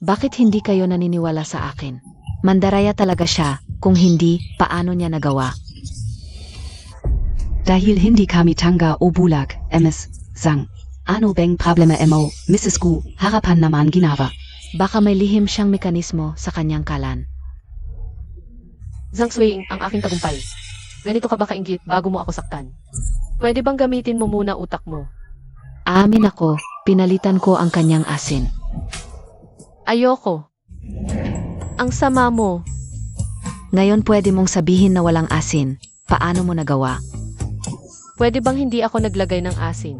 Bakit hindi kayo naniniwala sa akin? Mandaraya talaga siya. Kung hindi, paano niya nagawa? Dahil hindi kami tangga o bulag, MS Zhang. Ano bang problema mo, Mrs. Gu, harapan naman ginawa. Baka may lihim siyang mekanismo sa kanyang kalan. Zhang Shuiying ang aking tagumpay. Ganito ka ba kainggit bago mo ako saktan? Pwede bang gamitin mo muna utak mo? Amin ako, pinalitan ko ang kanyang asin. Ayoko. Ang sama mo. Ngayon pwede mong sabihin na walang asin. Paano mo nagawa? Pwede bang hindi ako naglagay ng asin?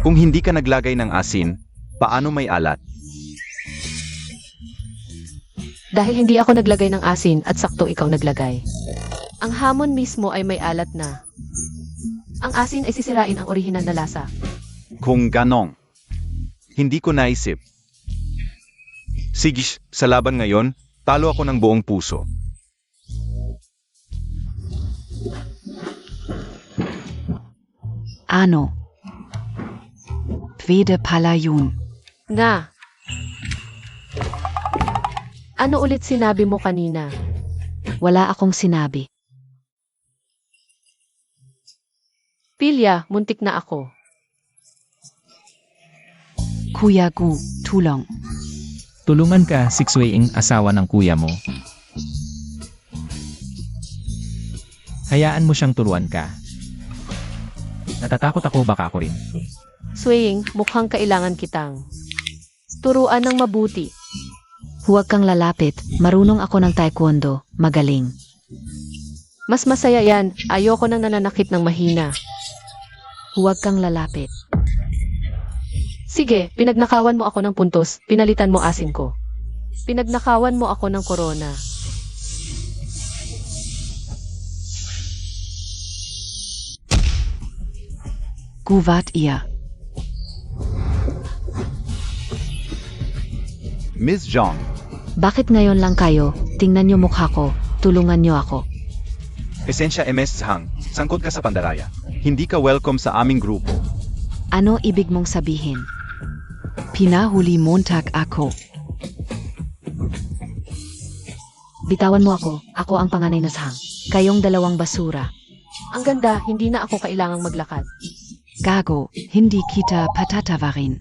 Kung hindi ka naglagay ng asin, paano may alat? Dahil hindi ako naglagay ng asin at sakto ikaw naglagay. Ang hamon mismo ay may alat na. Ang asin ay sisirain ang orihinal na lasa. Kung ganong. Hindi ko naisip. Sige, sa laban ngayon, talo ako ng buong puso. Ano? Pwede pala yun. Nga. Ano ulit sinabi mo kanina? Wala akong sinabi. Pilya, muntik na ako. Kuya Gu, tulong. Tulungan ka, Sixwaying asawa ng kuya mo. Hayaan mo siyang turuan ka. Natatakot ako, baka ako rin. Swaying, mukhang kailangan kitang turuan ng mabuti. Huwag kang lalapit, marunong ako ng taekwondo, magaling. Mas masaya yan, ayoko nang nananakit ng mahina. Huwag kang lalapit. Sige, pinagnakawan mo ako ng puntos, pinalitan mo asin ko. Pinagnakawan mo ako ng korona. Gu wart ihr? Miss Zhang, Bakit ngayon lang kayo? Tingnan niyo mukha ko. Tulungan niyo ako. Esensya MS Zhang, sangkot ka sa pandaraya. Hindi ka welcome sa aming grupo. Ano ibig mong sabihin? Pinahuli Montag ako. Bitawan mo ako. Ako ang panganay na sahang. Kayong dalawang basura. Ang ganda, hindi na ako kailangang maglakad. Gago, hindi kita patatawarin.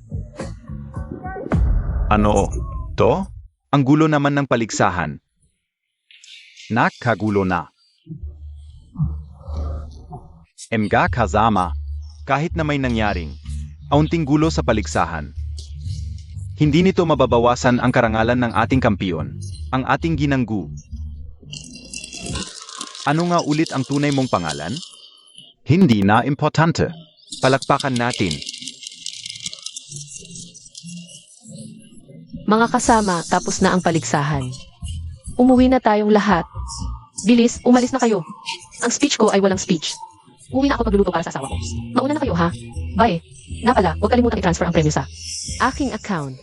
Ano? To? Ang gulo naman ng paligsahan. Nagkagulo na. Mga kasama, Kahit na may nangyaring, aunting gulo sa paligsahan. Hindi nito mababawasan ang karangalan ng ating kampiyon, ang ating ginanggu. Ano nga ulit ang tunay mong pangalan? hindi na importante. Palakpakan natin. Mga kasama, tapos na ang paligsahan. Umuwi na tayong lahat. Bilis, umalis na kayo. Ang speech ko ay walang speech. Uwi na ako pagluluto para sa asawa ko. Mauna na kayo, ha? Bye. Nga pala, huwag kalimutang i-transfer ang premyo sa aking account.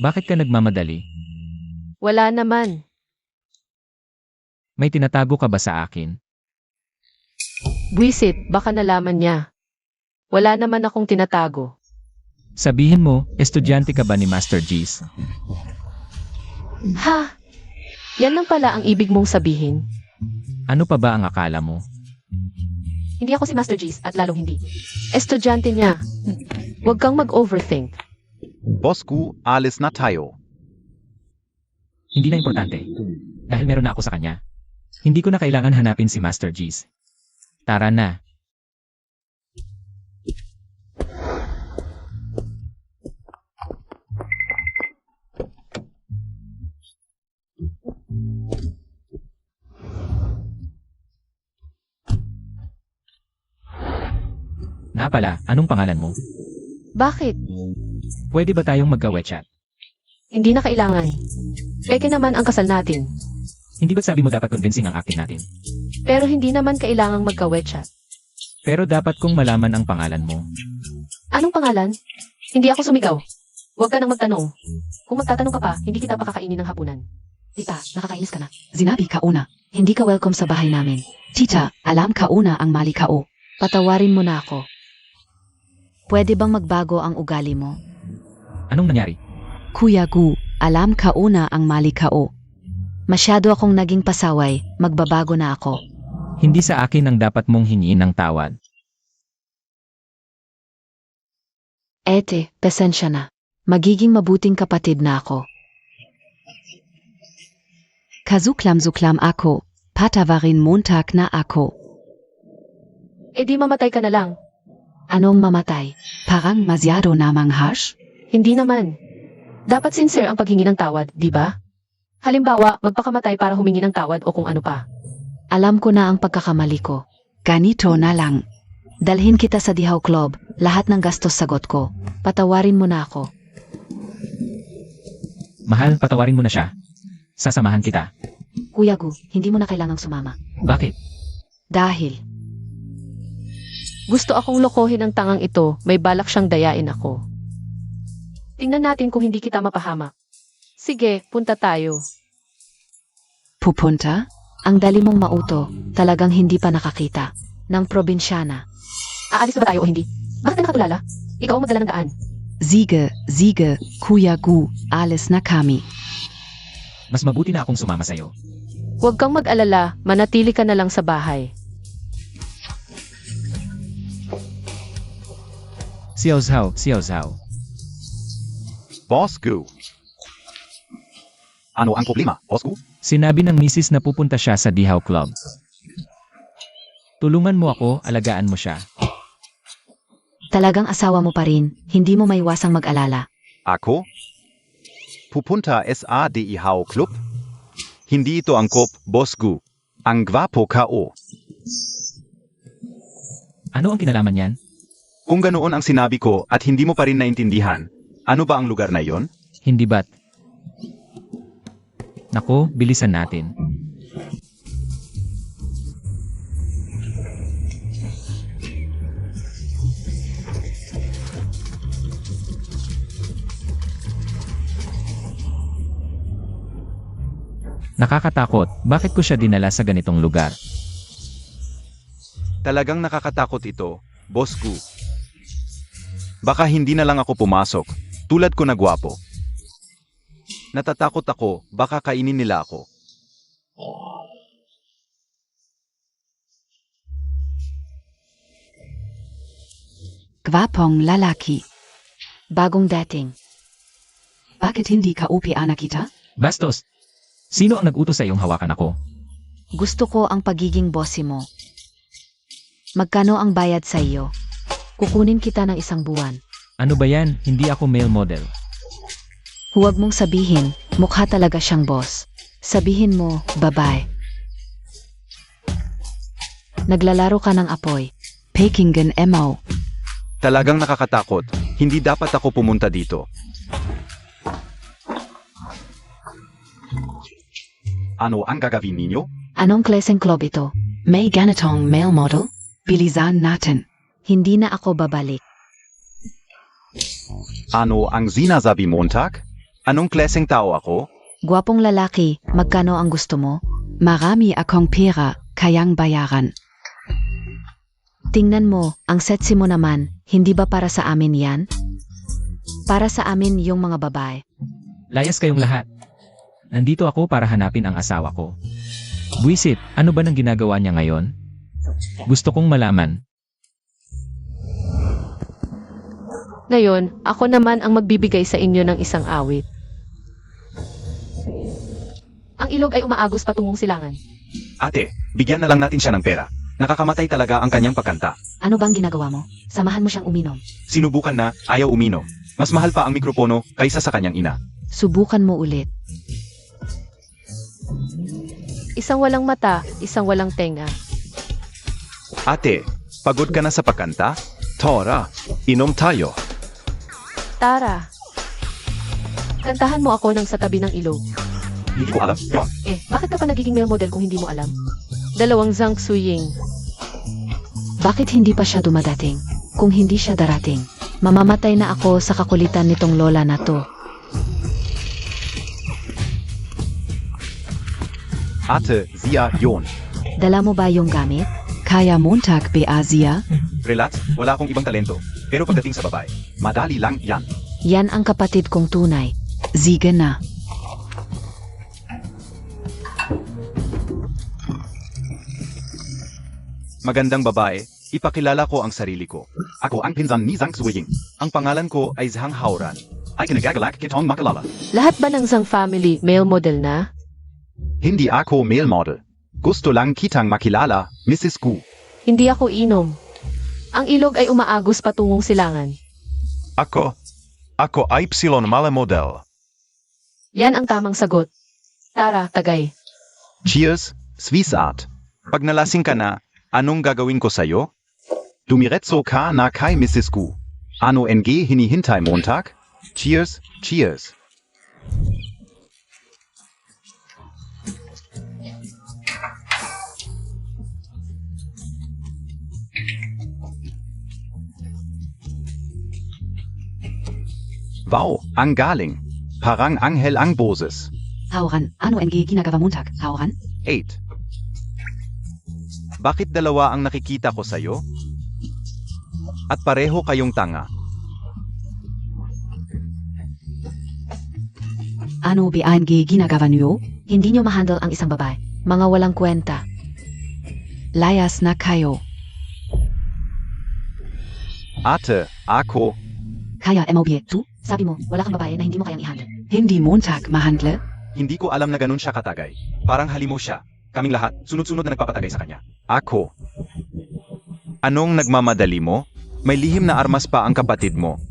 Bakit ka nagmamadali? Wala naman. May tinatago ka ba sa akin? Buisit, baka nalaman niya. Wala naman akong tinatago. Sabihin mo, estudyante ka ba ni Master G's? Ha? Yan lang pala ang ibig mong sabihin. Ano pa ba ang akala mo? Hindi ako si Master G's at lalong hindi. Estudyante niya. Huwag kang mag-overthink. Bosku, alis na tayo. Hindi na importante. Dahil meron na ako sa kanya. Hindi ko na kailangan hanapin si Master G's. Tara na. Nga pala, anong pangalan mo? Bakit? Pwede ba tayong magka-wechat? Hindi na kailangan. Peke naman ang kasal natin. Hindi ba sabi mo dapat convincing ang acting natin? Pero hindi naman kailangang magka-wechat. Pero dapat kong malaman ang pangalan mo. Anong pangalan? Hindi ako sumigaw. Huwag ka nang magtanong. Kung magtatanong ka pa, hindi kita pakakainin ng hapunan. Tita, nakakainis ka na. Sinabi ka una. Hindi ka welcome sa bahay namin. Tita, alam ka una ang mali kao. Patawarin mo na ako. Pwede bang magbago ang ugali mo? Anong nangyari? Kuya Gu, alam ka una ang mali kao. Masyado akong naging pasaway, magbabago na ako. Hindi sa akin ang dapat mong hingiin ng tawad. Ete, pasensya na. Magiging mabuting kapatid na ako. Kasuklam-suklam ako. Patawarin Montag na ako. E di mamatay ka na lang. Anong mamatay? Parang masyado namang harsh? Hindi naman. Dapat sincere ang paghingi ng tawad, di ba? Halimbawa, magpakamatay para humingi ng tawad o kung ano pa. Alam ko na ang pagkakamali ko. Ganito na lang. Dalhin kita sa Dihaw Club, lahat ng gastos sagot ko. Patawarin mo na ako. Mahal, patawarin mo na siya. Sasamahan kita. Kuya Gu, hindi mo na kailangang sumama. Bakit? Dahil, Gusto akong lokohin ang tangang ito, may balak siyang dayain ako. Tingnan natin kung hindi kita mapahamak. Sige, punta tayo. Pupunta? ang dali mong mauto, talagang hindi pa nakakita. Ng probinsyana. Aalis na ba tayo o hindi? Bakit ka nakatulala? Ikaw ang magdala ng daan. Sige, Kuya Gu, alis na kami. Mas mabuti na akong sumama sa'yo. Huwag kang mag-alala, manatili ka na lang sa bahay. Xiao Zhao. Boss Gu. Ano ang problema, Boss Gu? Sinabi ng misis na pupunta siya sa Dihaw Club. Tulungan mo ako, alagaan mo siya. Talagang asawa mo pa rin, hindi mo maiwasang mag-alala. Ako? Pupunta sa Dihaw Club? Hindi ito angkop, Boss Gu. Ang gwapo kao. Ano ang kinalaman niyan? Kung ganoon ang sinabi ko at hindi mo pa rin naintindihan, ano ba ang lugar na iyon? Hindi ba't? Nako, bilisan natin. Nakakatakot, bakit ko siya dinala sa ganitong lugar? Talagang nakakatakot ito, Boss Gu. Baka hindi na lang ako pumasok, tulad ko na gwapo. Natatakot ako, baka kainin nila ako. Gwapong lalaki. Bagong dating. Bakit hindi ka OPA nakita? Bastos! Sino ang nag-utos sa iyong hawakan ako? Gusto ko ang pagiging bossy mo. Magkano ang bayad sa iyo? Kukunin kita ng 1 buwan. Ano ba yan? Hindi ako male model. Huwag mong sabihin, mukha talaga siyang boss. Sabihin mo, babae. Naglalaro ka ng apoy. Pakinggan mo. Talagang nakakatakot, hindi dapat ako pumunta dito. Ano ang gagawin ninyo? Anong klaseng club ito? May ganitong male model? Bilisan natin. Hindi na ako babalik. Ano ang sinasabi Montag? Anong klaseng tao ako? Gwapong lalaki, magkano ang gusto mo? Marami akong pera, kayang bayaran. Tingnan mo, ang sexy mo naman, hindi ba para sa amin yan? Para sa amin yung mga babae. Layas kayong lahat. Nandito ako para hanapin ang asawa ko. Buisit, ano ba nang ginagawa niya ngayon? Gusto kong malaman. Ngayon, ako naman ang magbibigay sa inyo ng isang awit. Ang ilog ay umaagos patungong silangan. Ate, bigyan na lang natin siya ng pera. Nakakamatay talaga ang kanyang pagkanta. Ano bang ginagawa mo? Samahan mo siyang uminom. Sinubukan na, ayaw uminom. Mas mahal pa ang mikropono kaysa sa kanyang ina. Subukan mo ulit. Isang walang mata, isang walang tenga. Ate, pagod ka na sa pagkanta? Tara, inom tayo. Tara. Kantahan mo ako ng sa tabi ng ilog. Hindi ko alam. Yon. Bakit ka pa nagiging male model kung hindi mo alam? 2 Zhang Suying. Bakit hindi pa siya dumadating? Kung hindi siya darating, mamamatay na ako sa kakulitan nitong lola na to. Ate, Sia, Yon. Dala mo ba yung gamit? Kaya Montag be Asia? Relax, wala akong ibang talento. Pero pagdating sa babae, madali lang yan. Yan ang kapatid kong tunay. Sige na. Magandang babae, ipakilala ko ang sarili ko. Ako ang pinsan ni Zhang Suying. Ang pangalan ko ay Zhang Haoran. Ay kinagagalak kitong makalala. Lahat ba ng Zhang family male model na? Hindi ako male model. Gusto lang kitang makilala, Mrs. Gu. Hindi ako inom. Ang ilog ay umaagos patungong silangan. Ako ay Epsilon male model. Yan ang tamang sagot. Tara, tagay. Cheers, Swiss Art. Pag nalasing ka na, anong gagawin ko sa'yo? Dumiretso ka na kay Mrs. Gu. Ano NG hinihintay Montag? Cheers, cheers. Wow, ang galing. Parang anghel ang boses. Hauran, ano NG ginagawa Montag? Hauran? 8. Bakit dalawa ang nakikita ko sa'yo? At pareho kayong tanga. Ano ba NG ginagawa niyo? Hindi nyo mahandle ang isang babae. Mga walang kwenta. Layas na kayo. Ate, ako. Kaya MOB tu? Sabi mo, wala kang babae na hindi mo kayang i-handle. Hindi Montag mahandle? Hindi ko alam na ganun siya katagay. Parang halimo siya. Kaming lahat, sunod-sunod na nagpapatagay sa kanya. Ako. Anong nagmamadali mo? May lihim na armas pa ang kapatid mo.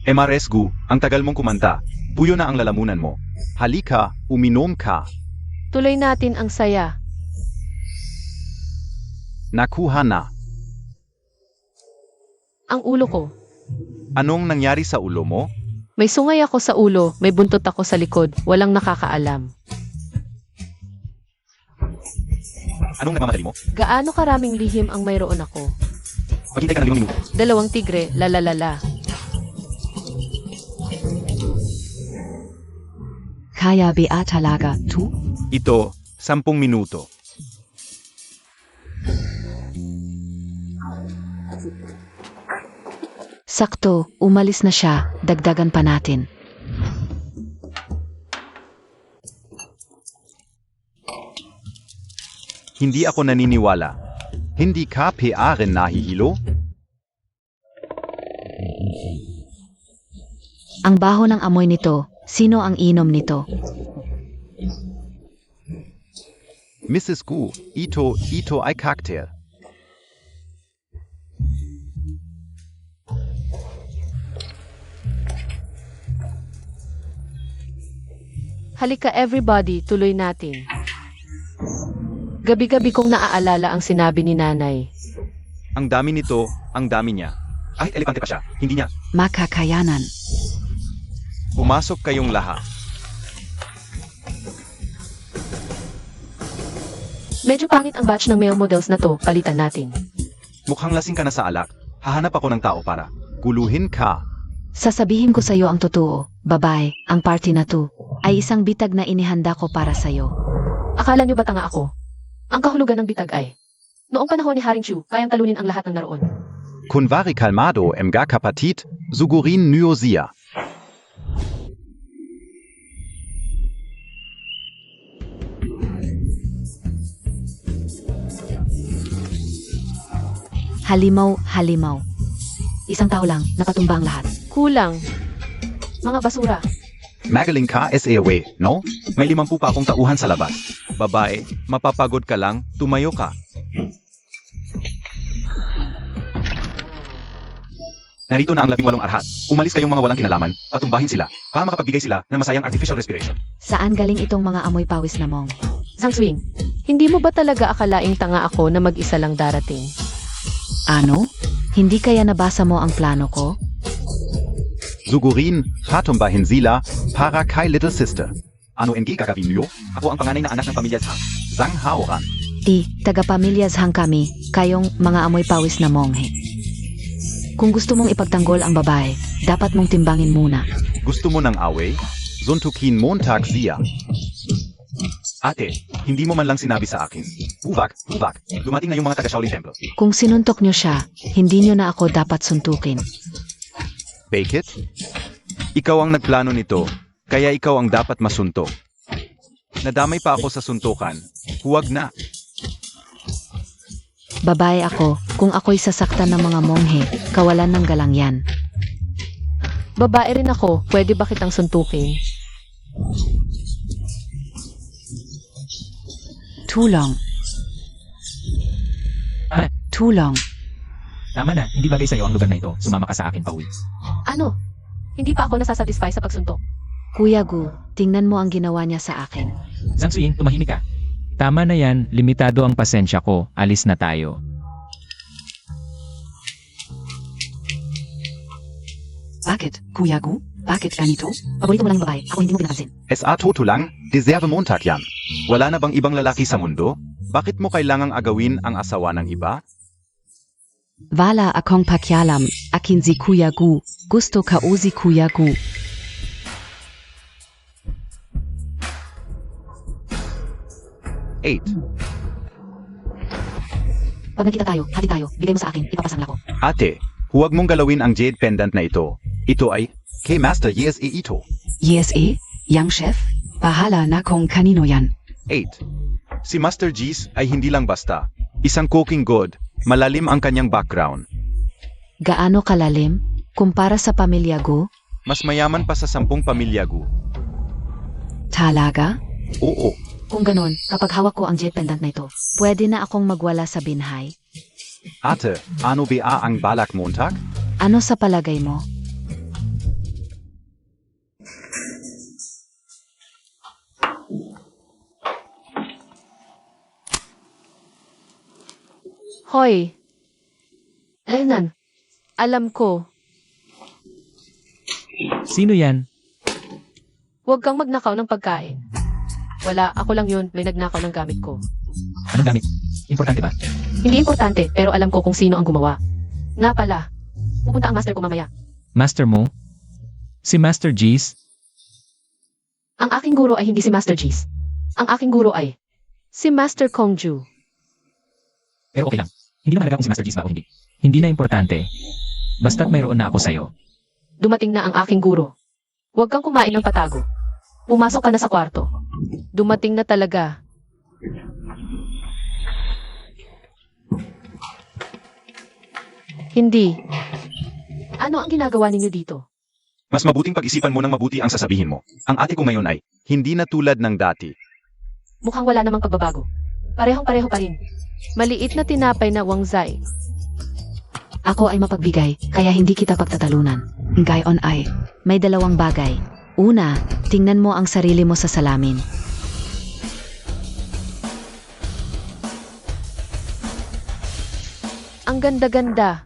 Emaresgu, ang tagal mong kumanta. Puyo na ang lalamunan mo. Halika, uminom ka. Tuloy natin ang saya. Nakuha na. Ang ulo ko. Anong nangyari sa ulo mo? May sungay ako sa ulo, may buntot ako sa likod. Walang nakakaalam. Anong nagmamadali mo? Gaano karaming lihim ang mayroon ako? Maghintay ka ng 5 minuto. 2 tigre, lalalala. Kaya ba talaga to? Ito, 10 minuto. Sakto, umalis na siya, dagdagan pa natin. Hindi ako naniniwala. Hindi ka pa rin nahihilo? Ang baho ng amoy nito, sino ang inom nito? Mrs. Gu, ito ay cocktail. Halika everybody, tuloy natin. Gabi-gabi kong naaalala ang sinabi ni nanay. Ang dami nito, ang dami niya. Kahit elepante pa siya, hindi niya. Makakayanan. Pumasok kayong lahat. Medyo pangit ang batch ng male models na to, palitan natin. Mukhang lasing ka na sa alak. Hahanap ako ng tao para. Guluhin ka. Sasabihin ko sa'yo ang totoo, babae, ang party na to, ay isang bitag na inihanda ko para sa'yo. Akala niyo ba tanga ako? Ang kahulugan ng bitag ay, noong panahon ni Haring Chu, kayang talunin ang lahat ng naroon. Kunwari kalmado mga kapatid, sugurin nyosia. Halimaw, halimaw. Isang tao lang, napatumba ang lahat. Kulang. Mga basura. Magaling ka SAW, no? May 50 pa akong tauhan sa labas. Babae, mapapagod ka lang, tumayo ka. Narito na ang 18 arhat. Umalis kayong mga walang kinalaman, patumbahin sila, para makapagbigay sila ng masayang artificial respiration. Saan galing itong mga amoy pawis na mong? Zhang Swing, hindi mo ba talaga akalaing tanga ako na mag-isa lang darating? Ano? Hindi kaya nabasa mo ang plano ko? Sugurin, patumbahin sila, para kay little sister. Ano NG gagawin niyo? Ako ang panganay na anak ng pamilya Zhang. Zhang Haoran. Taga-pamilyas hang kami, kayong mga amoy pawis na monghe. Kung gusto mong ipagtanggol ang babae, dapat mong timbangin muna. Gusto mo ng away? Suntukin Montag siya. Ate, hindi mo man lang sinabi sa akin. Uvak, dumating na yung mga taga Shaolin Temple. Kung sinuntok nyo siya, hindi nyo na ako dapat suntukin. Bake it? Ikaw ang nagplano nito, kaya ikaw ang dapat masuntok. Nadamay pa ako sa suntukan. Huwag na. Babae ako, kung ako'y sasaktan ng mga monghe, kawalan ng galang yan. Babae rin ako, pwede ba kitang suntukin? Tulong. Ah. Tulong. Tama na, hindi bagay sa'yo ang lugar na ito. Sumama ka sa akin, Paul. Ano? Hindi pa ako nasasatisfy sa pagsuntok. Kuya Gu, tingnan mo ang ginawa niya sa akin. Zhang Swing, tumahimik ka. Tama na yan, limitado ang pasensya ko. Alis na tayo. Bakit, Kuya Gu? Bakit ganito? Paborito mo lang yung babae, ako hindi mo pinapansin. SA Toto lang, deserve Montag yan. Wala na bang ibang lalaki sa mundo? Bakit mo kailangang agawin ang asawa ng iba? Wala akong pakialam, akin si Kuya Gu. Gusto ka o si Kuya Gu. Eight. Pag nagkita tayo, hati tayo, bigay mo sa akin, ipapasangla ko. Ate, huwag mong galawin ang jade pendant na ito. Ito ay K-Master yes ito. Yes Yang Chef? Bahala na kung kanino yan. 8. Si Master G's ay hindi lang basta. Isang cooking god, malalim ang kanyang background. Gaano kalalim? Kumpara sa pamilya Gu? Mas mayaman pa sa 10 pamilya Gu. Talaga? Oo. Kung ganon, kapag hawak ko ang jet pendant na ito, pwede na akong magwala sa binhay? Ate, ano ba ang balak Montag? Ano sa palagay mo? Hoy! Lenan, alam ko, Sino yan? huwag kang magnakaw ng pagkain. Wala, ako lang yun, may nagnakaw ng gamit ko. Anong gamit? Importante ba? Hindi importante, pero alam ko kung sino ang gumawa. Nga pala, pupunta ang master ko mamaya. Master mo? Si Master G's? Ang aking guro ay hindi si Master G's. Ang aking guro ay si Master Kongju. Pero okay lang. Hindi na mahalaga kung si Master G's ba o hindi. Hindi na importante. Basta't mayroon na ako sa'yo. Dumating na ang aking guro. Huwag kang kumain ng patago. Pumasok ka na sa kwarto. Dumating na talaga. Hindi. Ano ang ginagawa ninyo dito? Mas mabuting pag-isipan mo ng mabuti ang sasabihin mo. Ang ate ko ngayon ay, Hindi na tulad ng dati. Mukhang wala namang pagbabago. Parehong-pareho pa rin. Maliit na tinapay na wangzai. Ako ay mapagbigay, kaya hindi kita pagtatalunan. Gayon ay. May dalawang bagay. Una, tingnan mo ang sarili mo sa salamin. Ang ganda-ganda.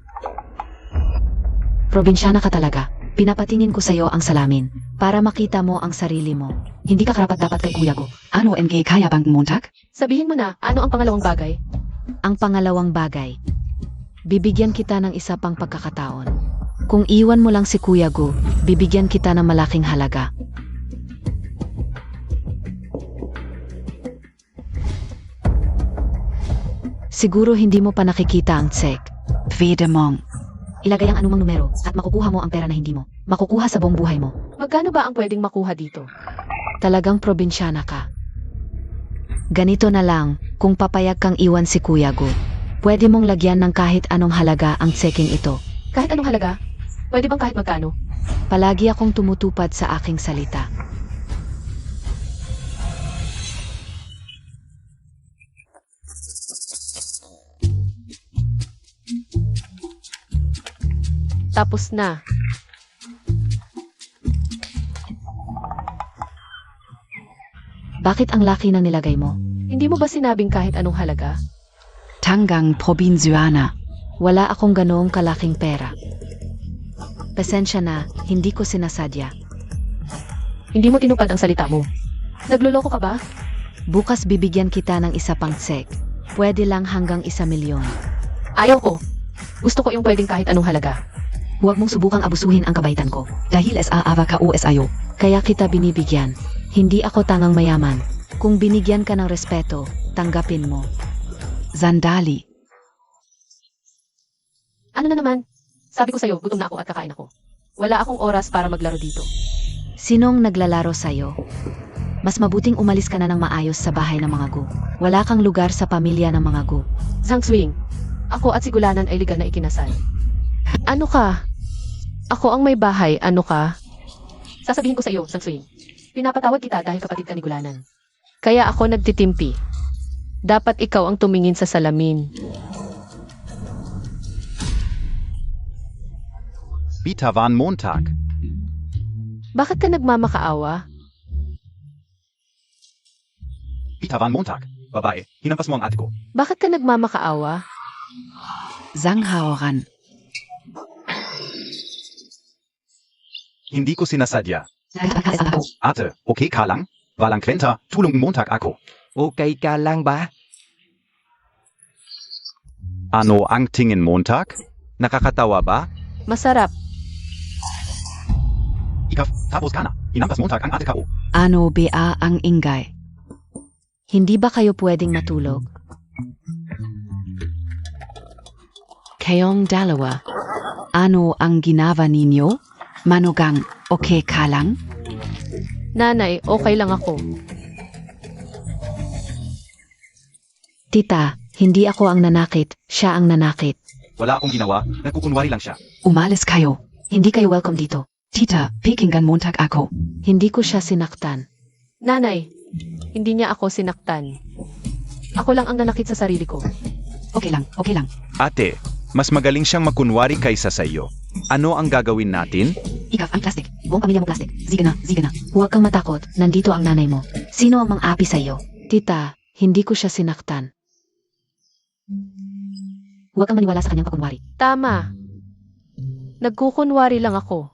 Probinsyana ka talaga. Pinapatingin ko sa'yo ang salamin para makita mo ang sarili mo. Hindi ka karapat-dapat kay Kuya Go. Ano NG kaya bang Montag? Sabihin mo na, ano ang pangalawang bagay? Ang pangalawang bagay, bibigyan kita ng isa pang pagkakataon. Kung iwan mo lang si Kuya Go, bibigyan kita ng malaking halaga. Siguro hindi mo pa nakikita ang check. Pwede mong. Ilagay ang anumang numero at makukuha mo ang pera na hindi mo. Makukuha sa buong buhay mo. Magkano ba ang pwedeng makuha dito? Talagang probinsyana ka. Ganito na lang, kung papayag kang iwan si Kuya Go, pwede mong lagyan ng kahit anong halaga ang checking ito. Kahit anong halaga? Pwede bang kahit magkano? Palagi akong tumutupad sa aking salita. Tapos na. Bakit ang laki ng nilagay mo? Hindi mo ba sinabing kahit anong halaga? Tanggang Probinsyana. Wala akong ganoong kalaking pera. Pasensya na, hindi ko sinasadya. Hindi mo tinupad ang salita mo. Nagluloko ka ba? Bukas bibigyan kita ng isa pang check. Pwede lang hanggang 1,000,000. Ayaw ko. Gusto ko yung pwedeng kahit anong halaga. Huwag mong subukang abusuhin ang kabaitan ko. Dahil SAAVA ka o SIO. Kaya kita binibigyan. Hindi ako tangang mayaman. Kung binigyan ka ng respeto, tanggapin mo. Sandali. Ano na naman? Sabi ko sa'yo, gutom na ako at kakain ako. Wala akong oras para maglaro dito. Sinong naglalaro sa'yo? Mas mabuting umalis ka na ng maayos sa bahay ng mga Go. Wala kang lugar sa pamilya ng mga Go. Zhang Swing, ako at si Gulanan ay legal na ikinasal. Ano ka? Ako ang may bahay, ano ka? Sasabihin ko sa iyo, Zhang Swing. Pinapatawad kita dahil kapatid ka ni Gulanan. Kaya ako nagtitimpi. Dapat ikaw ang tumingin sa salamin. Bitawan Montag. Bakit ka nagmamakaawa? Bitawan Montag. Babae, hinampas mo ang ate ko. Bakit ka nagmamakaawa? Sanghaoran. Hindi ko sinasadya. SAO. Ate, okay ka lang? Walang kwenta, tulong Montag ako. Okay ka lang ba? Ano ang tingin Montag? Nakakatawa ba? Masarap. Ikaw, tapos ka na. Hinampas Montag ang ate ko. Ano ba ang ingay? Hindi ba kayo pwedeng matulog? Kayong dalawa. Ano ang ginawa ninyo? Manugang, okay ka lang? Nanay, okay lang ako. Tita, hindi ako ang nanakit, siya ang nanakit. Wala akong ginawa, nagkukunwari lang siya. Umalis kayo. Hindi kayo welcome dito. Tita, Pekingan Montag ako. Hindi ko siya sinaktan. Nanay, hindi niya ako sinaktan. Ako lang ang nanakit sa sarili ko. Okay lang, okay lang. Ate, mas magaling siyang makunwari kaysa sa iyo. Ano ang gagawin natin? Ikaw ang plastic. Buong pamilya mo plastic. Sige na, sige na. Huwag kang matakot, nandito ang nanay mo. Sino ang mang-api sa iyo? Tita, hindi ko siya sinaktan. Huwag kang maniwala sa kanyang pagkunwari. Tama. Nagkukunwari lang ako.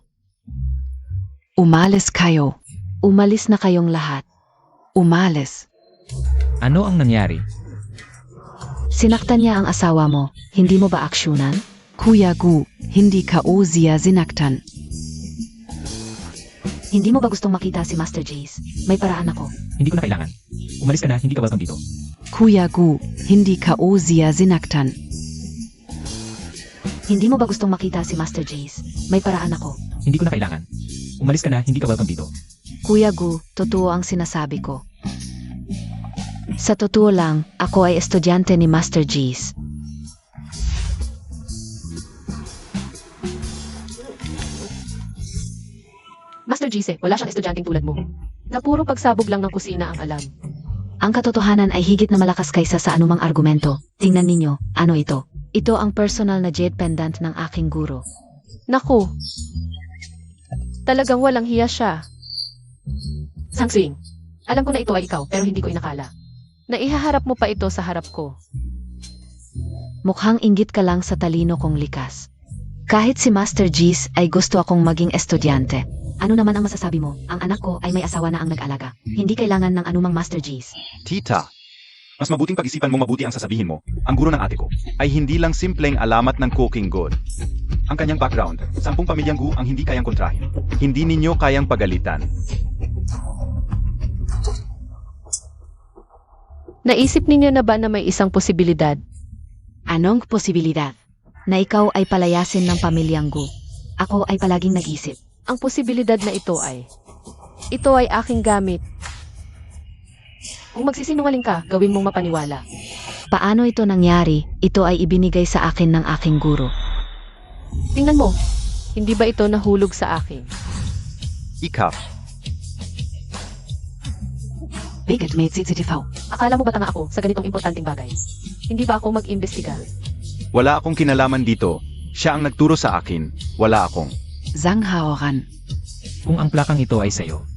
Umalis kayo. Umalis na kayong lahat. Umalis. Ano ang nangyari? Sinaktan niya ang asawa mo. Hindi mo ba aksyonan? Kuya Gu, hindi ka o siya sinaktan. Hindi mo ba gustong makita si Master Jace? May paraan ako. Hindi ko na kailangan. Umalis ka na, hindi ka welcome dito. Kuya Gu, hindi ka o siya sinaktan. Hindi mo ba gustong makita si Master Jace? May paraan ako. Hindi ko na kailangan. Umalis ka na, hindi ka welcome dito. Kuya Gu, totoo ang sinasabi ko. Sa totoo lang, ako ay estudyante ni Master Jace. Master Gise, wala siyang estudyanteng tulad mo. Na puro pagsabog lang ng kusina ang alam. Ang katotohanan ay higit na malakas kaysa sa anumang argumento. Tingnan ninyo, ano ito? Ito ang personal na jade pendant ng aking guro. Naku. Talagang walang hiya siya. Sang Swing, alam ko na ito ay ikaw pero hindi ko inakala. Naihaharap mo pa ito sa harap ko. Mukhang inggit ka lang sa talino kong likas. Kahit si Master Jace ay gusto akong maging estudyante. Ano naman ang masasabi mo? Ang anak ko ay may asawa na ang nag-alaga. Hindi kailangan ng anumang Master Jace. Tita, mas mabuting pag-isipan mo mabuti ang sasabihin mo. Ang guro ng ate ko ay hindi lang simpleng alamat ng cooking good. Ang kanyang background, 10 pamilyang Gu ang hindi kayang kontrahin. Hindi ninyo kayang pagalitan. Naisip ninyo na ba na may isang posibilidad? Anong posibilidad? Na ikaw ay palayasin ng pamilyang Gu. Ako ay palaging nag-isip. Ang posibilidad na ito ay aking gamit. Kung magsisinungaling ka, gawin mong mapaniwala. Paano ito nangyari? Ito ay ibinigay sa akin ng aking guro. Tingnan mo, hindi ba ito nahulog sa akin? Ikaw, Bigot med CCTV. Akala mo ba tanga ako sa ganitong importanteng bagay? Hindi ba ako mag-imbestiga? wala akong kinalaman dito. Siya ang nagturo sa akin. Wala akong. Sanghaoran. Kung ang plakang ito ay sayo,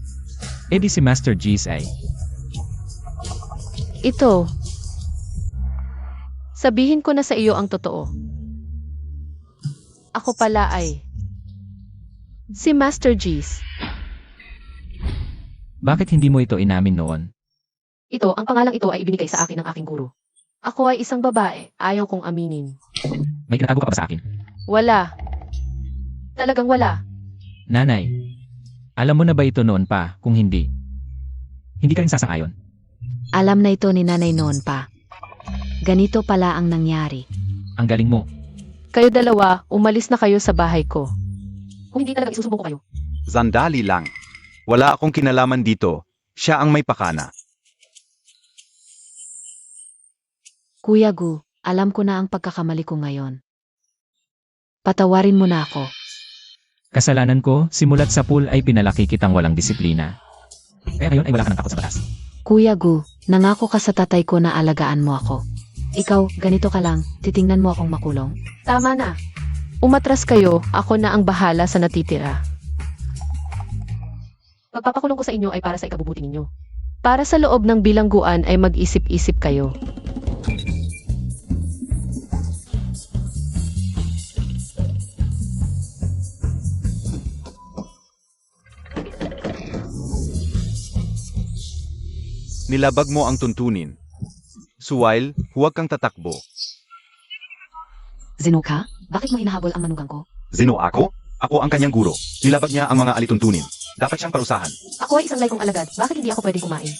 edi si Master Jace ay... Ito. Sabihin ko na sa iyo ang totoo. Ako pala ay... si Master Jace. Bakit hindi mo ito inamin noon? Ito, ang pangalang ito ay ibinigay sa akin ng aking guro. Ako ay isang babae, ayaw kong aminin. May kinatago ka ba sa akin? Wala. Talagang wala. Nanay, alam mo na ba ito noon pa, kung hindi? Hindi ka rin sasang-ayon. Alam na ito ni nanay noon pa. Ganito pala ang nangyari. Ang galing mo. Kayo dalawa, umalis na kayo sa bahay ko. Kung hindi talaga isusumbong ko kayo. Sandali lang. Wala akong kinalaman dito. Siya ang may pakana. Kuya Gu, alam ko na ang pagkakamali ko ngayon. Patawarin mo na ako. Kasalanan ko, simulat sa pool ay pinalaki kitang walang disiplina. Kaya ngayon ay wala ka ng takot sa batas. Kuya Gu, nangako ka sa tatay ko na alagaan mo ako. Ikaw, ganito ka lang, titingnan mo akong makulong. Tama na. Umatras kayo, ako na ang bahala sa natitira. Pagpapakulong ko sa inyo ay para sa ikabubuti ninyo. Para sa loob ng bilangguan ay mag-isip-isip kayo. Nilabag mo ang tuntunin. Suwail, huwag kang tatakbo. Sino ka? Bakit mo hinahabol ang manugang ko? Sino ako? Ako ang kanyang guro. Nilabag niya ang mga alituntunin. Dapat siyang parusahan. Ako ay isang laikong alagad. Bakit hindi ako pwedeng kumain?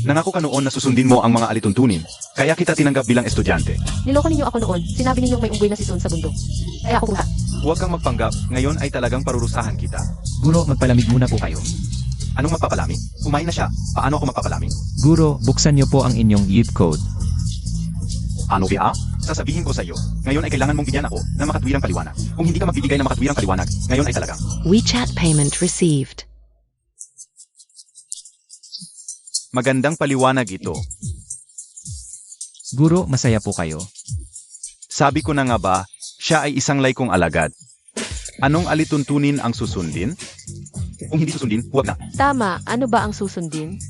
Nangako ka noon na susundin mo ang mga alituntunin. Kaya kita tinanggap bilang estudyante. Niloko ninyo ako noon. Sinabi ninyo may unggoy na sison sa bundok. Kaya ako buhat. Huwag kang magpanggap. Ngayon ay talagang parurusahan kita. Guro, magpalamig muna po kayo. Anong mapapalamig? Kumain na siya. Paano ako mapapalamig? Guro, buksan niyo po ang inyong youth code. Ano ba? Sasabihin ko sa iyo. Ngayon ay kailangan mong bigyan ako ng makatwirang paliwanag. Kung hindi ka magbibigay ng makatwirang paliwanag, ngayon ay talagang. WeChat payment received. Magandang paliwanag ito. Guro, masaya po kayo. Sabi ko na nga ba, siya ay isang laikong alagad. Anong alituntunin ang susundin? Kung hindi susundin, huwag na. Tama, ano ba ang susundin?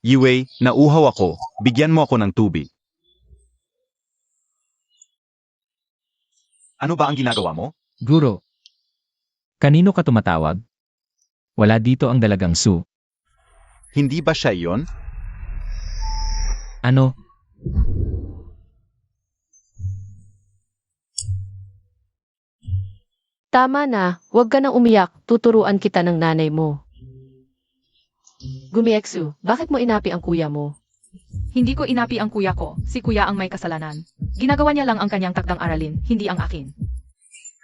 Yue, nauhaw ako. Bigyan mo ako ng tubig. Ano ba ang ginagawa mo? Guro. Kanino ka tumatawag? Wala dito ang dalagang Sue. Hindi ba siya iyon? Ano? Tama na, huwag ka nang umiyak, tuturuan kita ng nanay mo. Gumieksu, bakit mo inapi ang kuya mo? Hindi ko inapi ang kuya ko. Si kuya ang may kasalanan. Ginagawa niya lang ang kanyang takdang aralin, hindi ang akin.